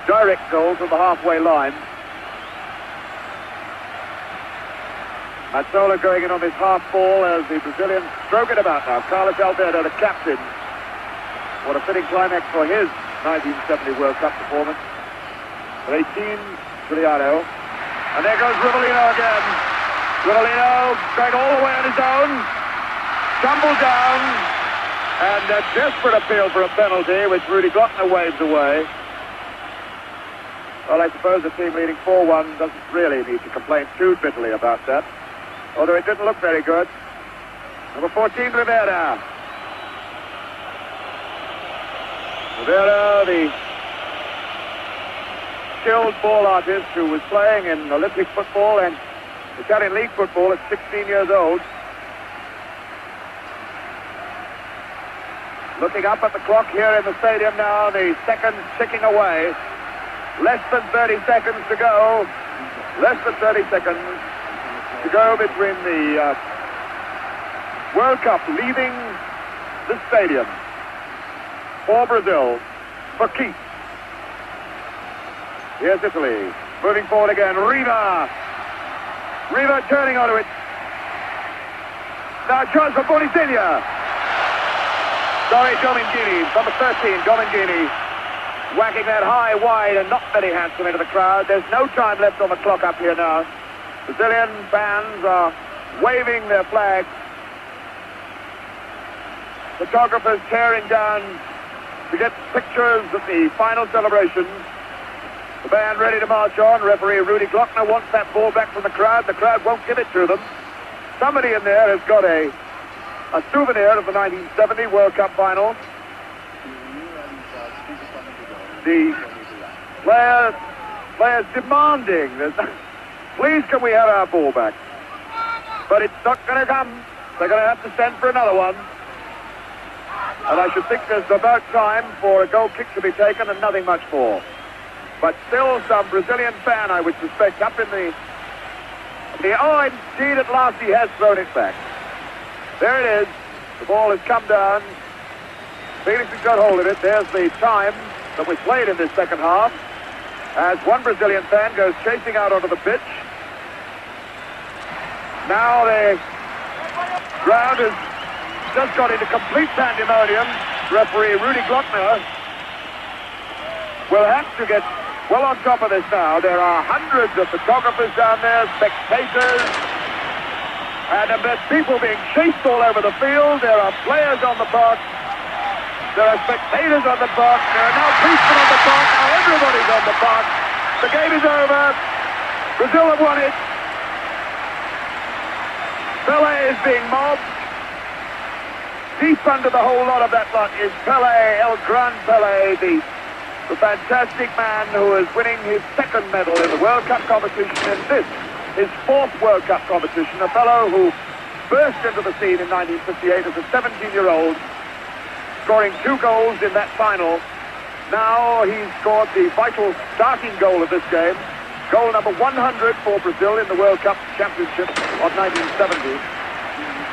direct goal from the halfway line. Mazzola going in on this half ball as the Brazilians stroke it about now. Carlos Alberto, the captain. What a fitting climax for his 1970 World Cup performance. 18, Giuliano. And there goes Rivellino again. Rivellino going all the way on his own. Tumbled down. And a desperate appeal for a penalty, which Rudy Glockner waves away. Well, I suppose the team leading 4-1 doesn't really need to complain too bitterly about that. Although it didn't look very good. Number 14, Rivera. Rivera, the skilled ball artist who was playing in Olympic football and Italian league football at 16 years old. Looking up at the clock here in the stadium now, the seconds ticking away. Less than 30 seconds to go. Less than 30 seconds to go between the World Cup leaving the stadium for Brazil, for keeps. Here's Italy, moving forward again. Riva turning onto it. Now chance for Bonisiglia. Sorry, Domengini, number 13, Domengini. Whacking that high, wide, and not very handsome into the crowd. There's no time left on the clock up here now. Brazilian fans are waving their flags. Photographers tearing down to get pictures of the final celebration. The band ready to march on. Referee Rudy Glockner wants that ball back from the crowd. The crowd won't give it to them. Somebody in there has got a souvenir of the 1970 World Cup final. The players demanding that, please can we have our ball back? But it's not going to come. They're going to have to send for another one. And I should think there's about time for a goal kick to be taken and nothing much more. But still some Brazilian fan, I would suspect, up in the oh, indeed, at last he has thrown it back. There it is. The ball has come down. Felix has got hold of it. There's the time that was played in this second half as one Brazilian fan goes chasing out onto the pitch. Now the ground has just got into complete pandemonium. Referee Rudy Glockner will have to get well on top of this now. There are hundreds of photographers down there, spectators, and there's people being chased all over the field. There are players on the park. There are spectators on the park. There are now policemen on the park. Now everybody's on the park. The game is over. Brazil have won it. Pele is being mobbed. Deep under the whole lot of that lot is Pele, El Gran Pele, the fantastic man who is winning his second medal in the World Cup competition, and this, his fourth World Cup competition. A fellow who burst into the scene in 1958 as a 17-year-old, scoring 2 goals in that final. Now he's scored the vital starting goal of this game, goal number 100 for Brazil in the World Cup Championship of 1970.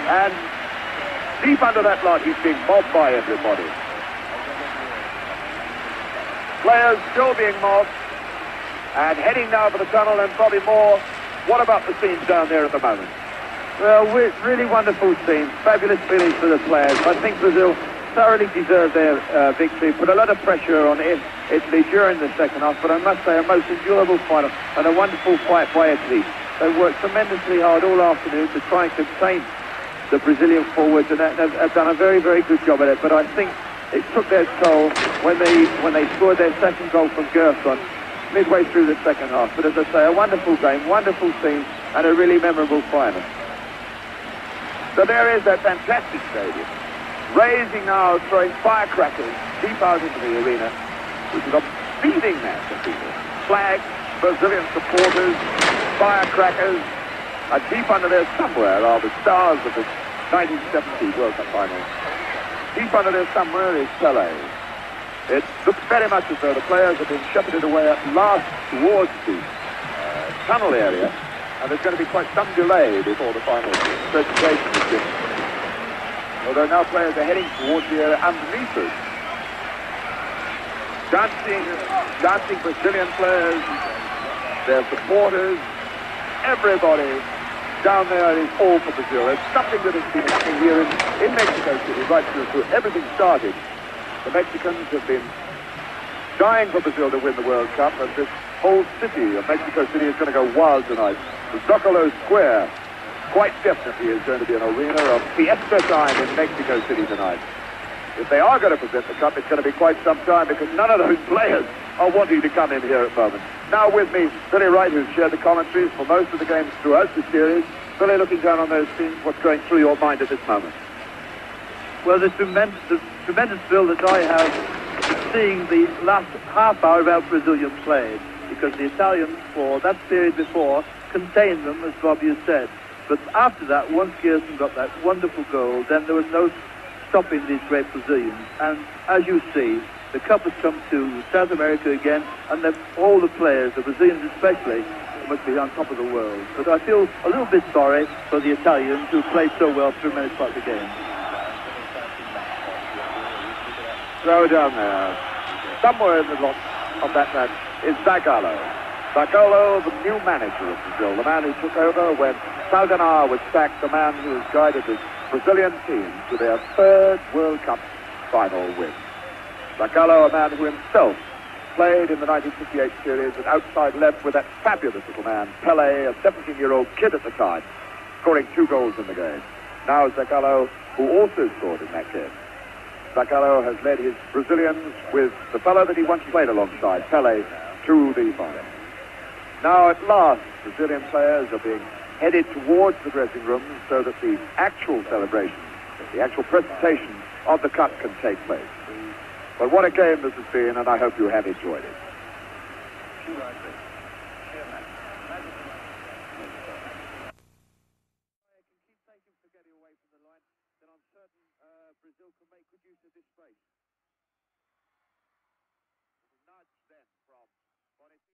And deep under that lot, he's being mobbed by everybody. Players still being mobbed, and heading now for the tunnel, and probably more. What about the scenes down there at the moment? Well, really wonderful scenes, fabulous feelings for the players. I think Brazil thoroughly deserved their victory, put a lot of pressure on Italy during the second half, but I must say a most enjoyable final and a wonderful fight by Italy. They worked tremendously hard all afternoon to try and contain the Brazilian forwards, and have done a very, very good job at it. But I think it took their toll when they scored their second goal from Gerson midway through the second half. But as I say, a wonderful game, wonderful scene, and a really memorable final. So there is that fantastic stadium, raising now, throwing firecrackers deep out into the arena, which is a beating mass of people. Flags, Brazilian supporters, firecrackers, And deep under there somewhere are the stars of the 1970 World Cup final. Deep under there somewhere is Pelé. It looks very much as though the players have been shepherded away at last towards the tunnel area, and there's going to be quite some delay before the final presentation is given. Although now players are heading towards the area underneath us. Dancing Brazilian players, their supporters, everybody down there is all for Brazil. It's something that has been happening here in Mexico City right through everything started. The Mexicans have been dying for Brazil to win the World Cup, and this whole city of Mexico City is going to go wild tonight. The Zocalo Square quite definitely is going to be an arena of fiesta time in Mexico City tonight. If they are going to present the cup, it's going to be quite some time, because none of those players are wanting to come in here at the moment. Now with me, Billy Wright, who's shared the commentaries for most of the games throughout the series. Billy, looking down on those scenes, what's going through your mind at this moment? Well, the tremendous thrill that I have seeing the last half hour of our Brazilian played, because the Italians, for that period before, contained them, as Bobby has said. But after that, once Gerson got that wonderful goal, then there was no stopping these great Brazilians. And as you see, the cup has come to South America again, and all the players, the Brazilians especially, must be on top of the world. But I feel a little bit sorry for the Italians, who played so well through many parts of the game. Throw down there. Somewhere in the lot of that match is Zagallo. Zagallo, the new manager of Brazil, the man who took over when Salganar was sacked, the man who has guided the Brazilian team to their third World Cup final win. Zagallo, a man who himself played in the 1958 series at outside left with that fabulous little man, Pelé, a 17-year-old kid at the time, scoring 2 goals in the game. Now Zagallo, who also scored in that game. Zagallo has led his Brazilians with the fellow that he once played alongside, Pelé, to the final. Now at last, Brazilian players are being headed towards the dressing rooms so that the actual celebration, the actual presentation of the cup can take place. But what a game this has been, and I hope you have enjoyed it. Brazil can make good use of this space. Nudge then from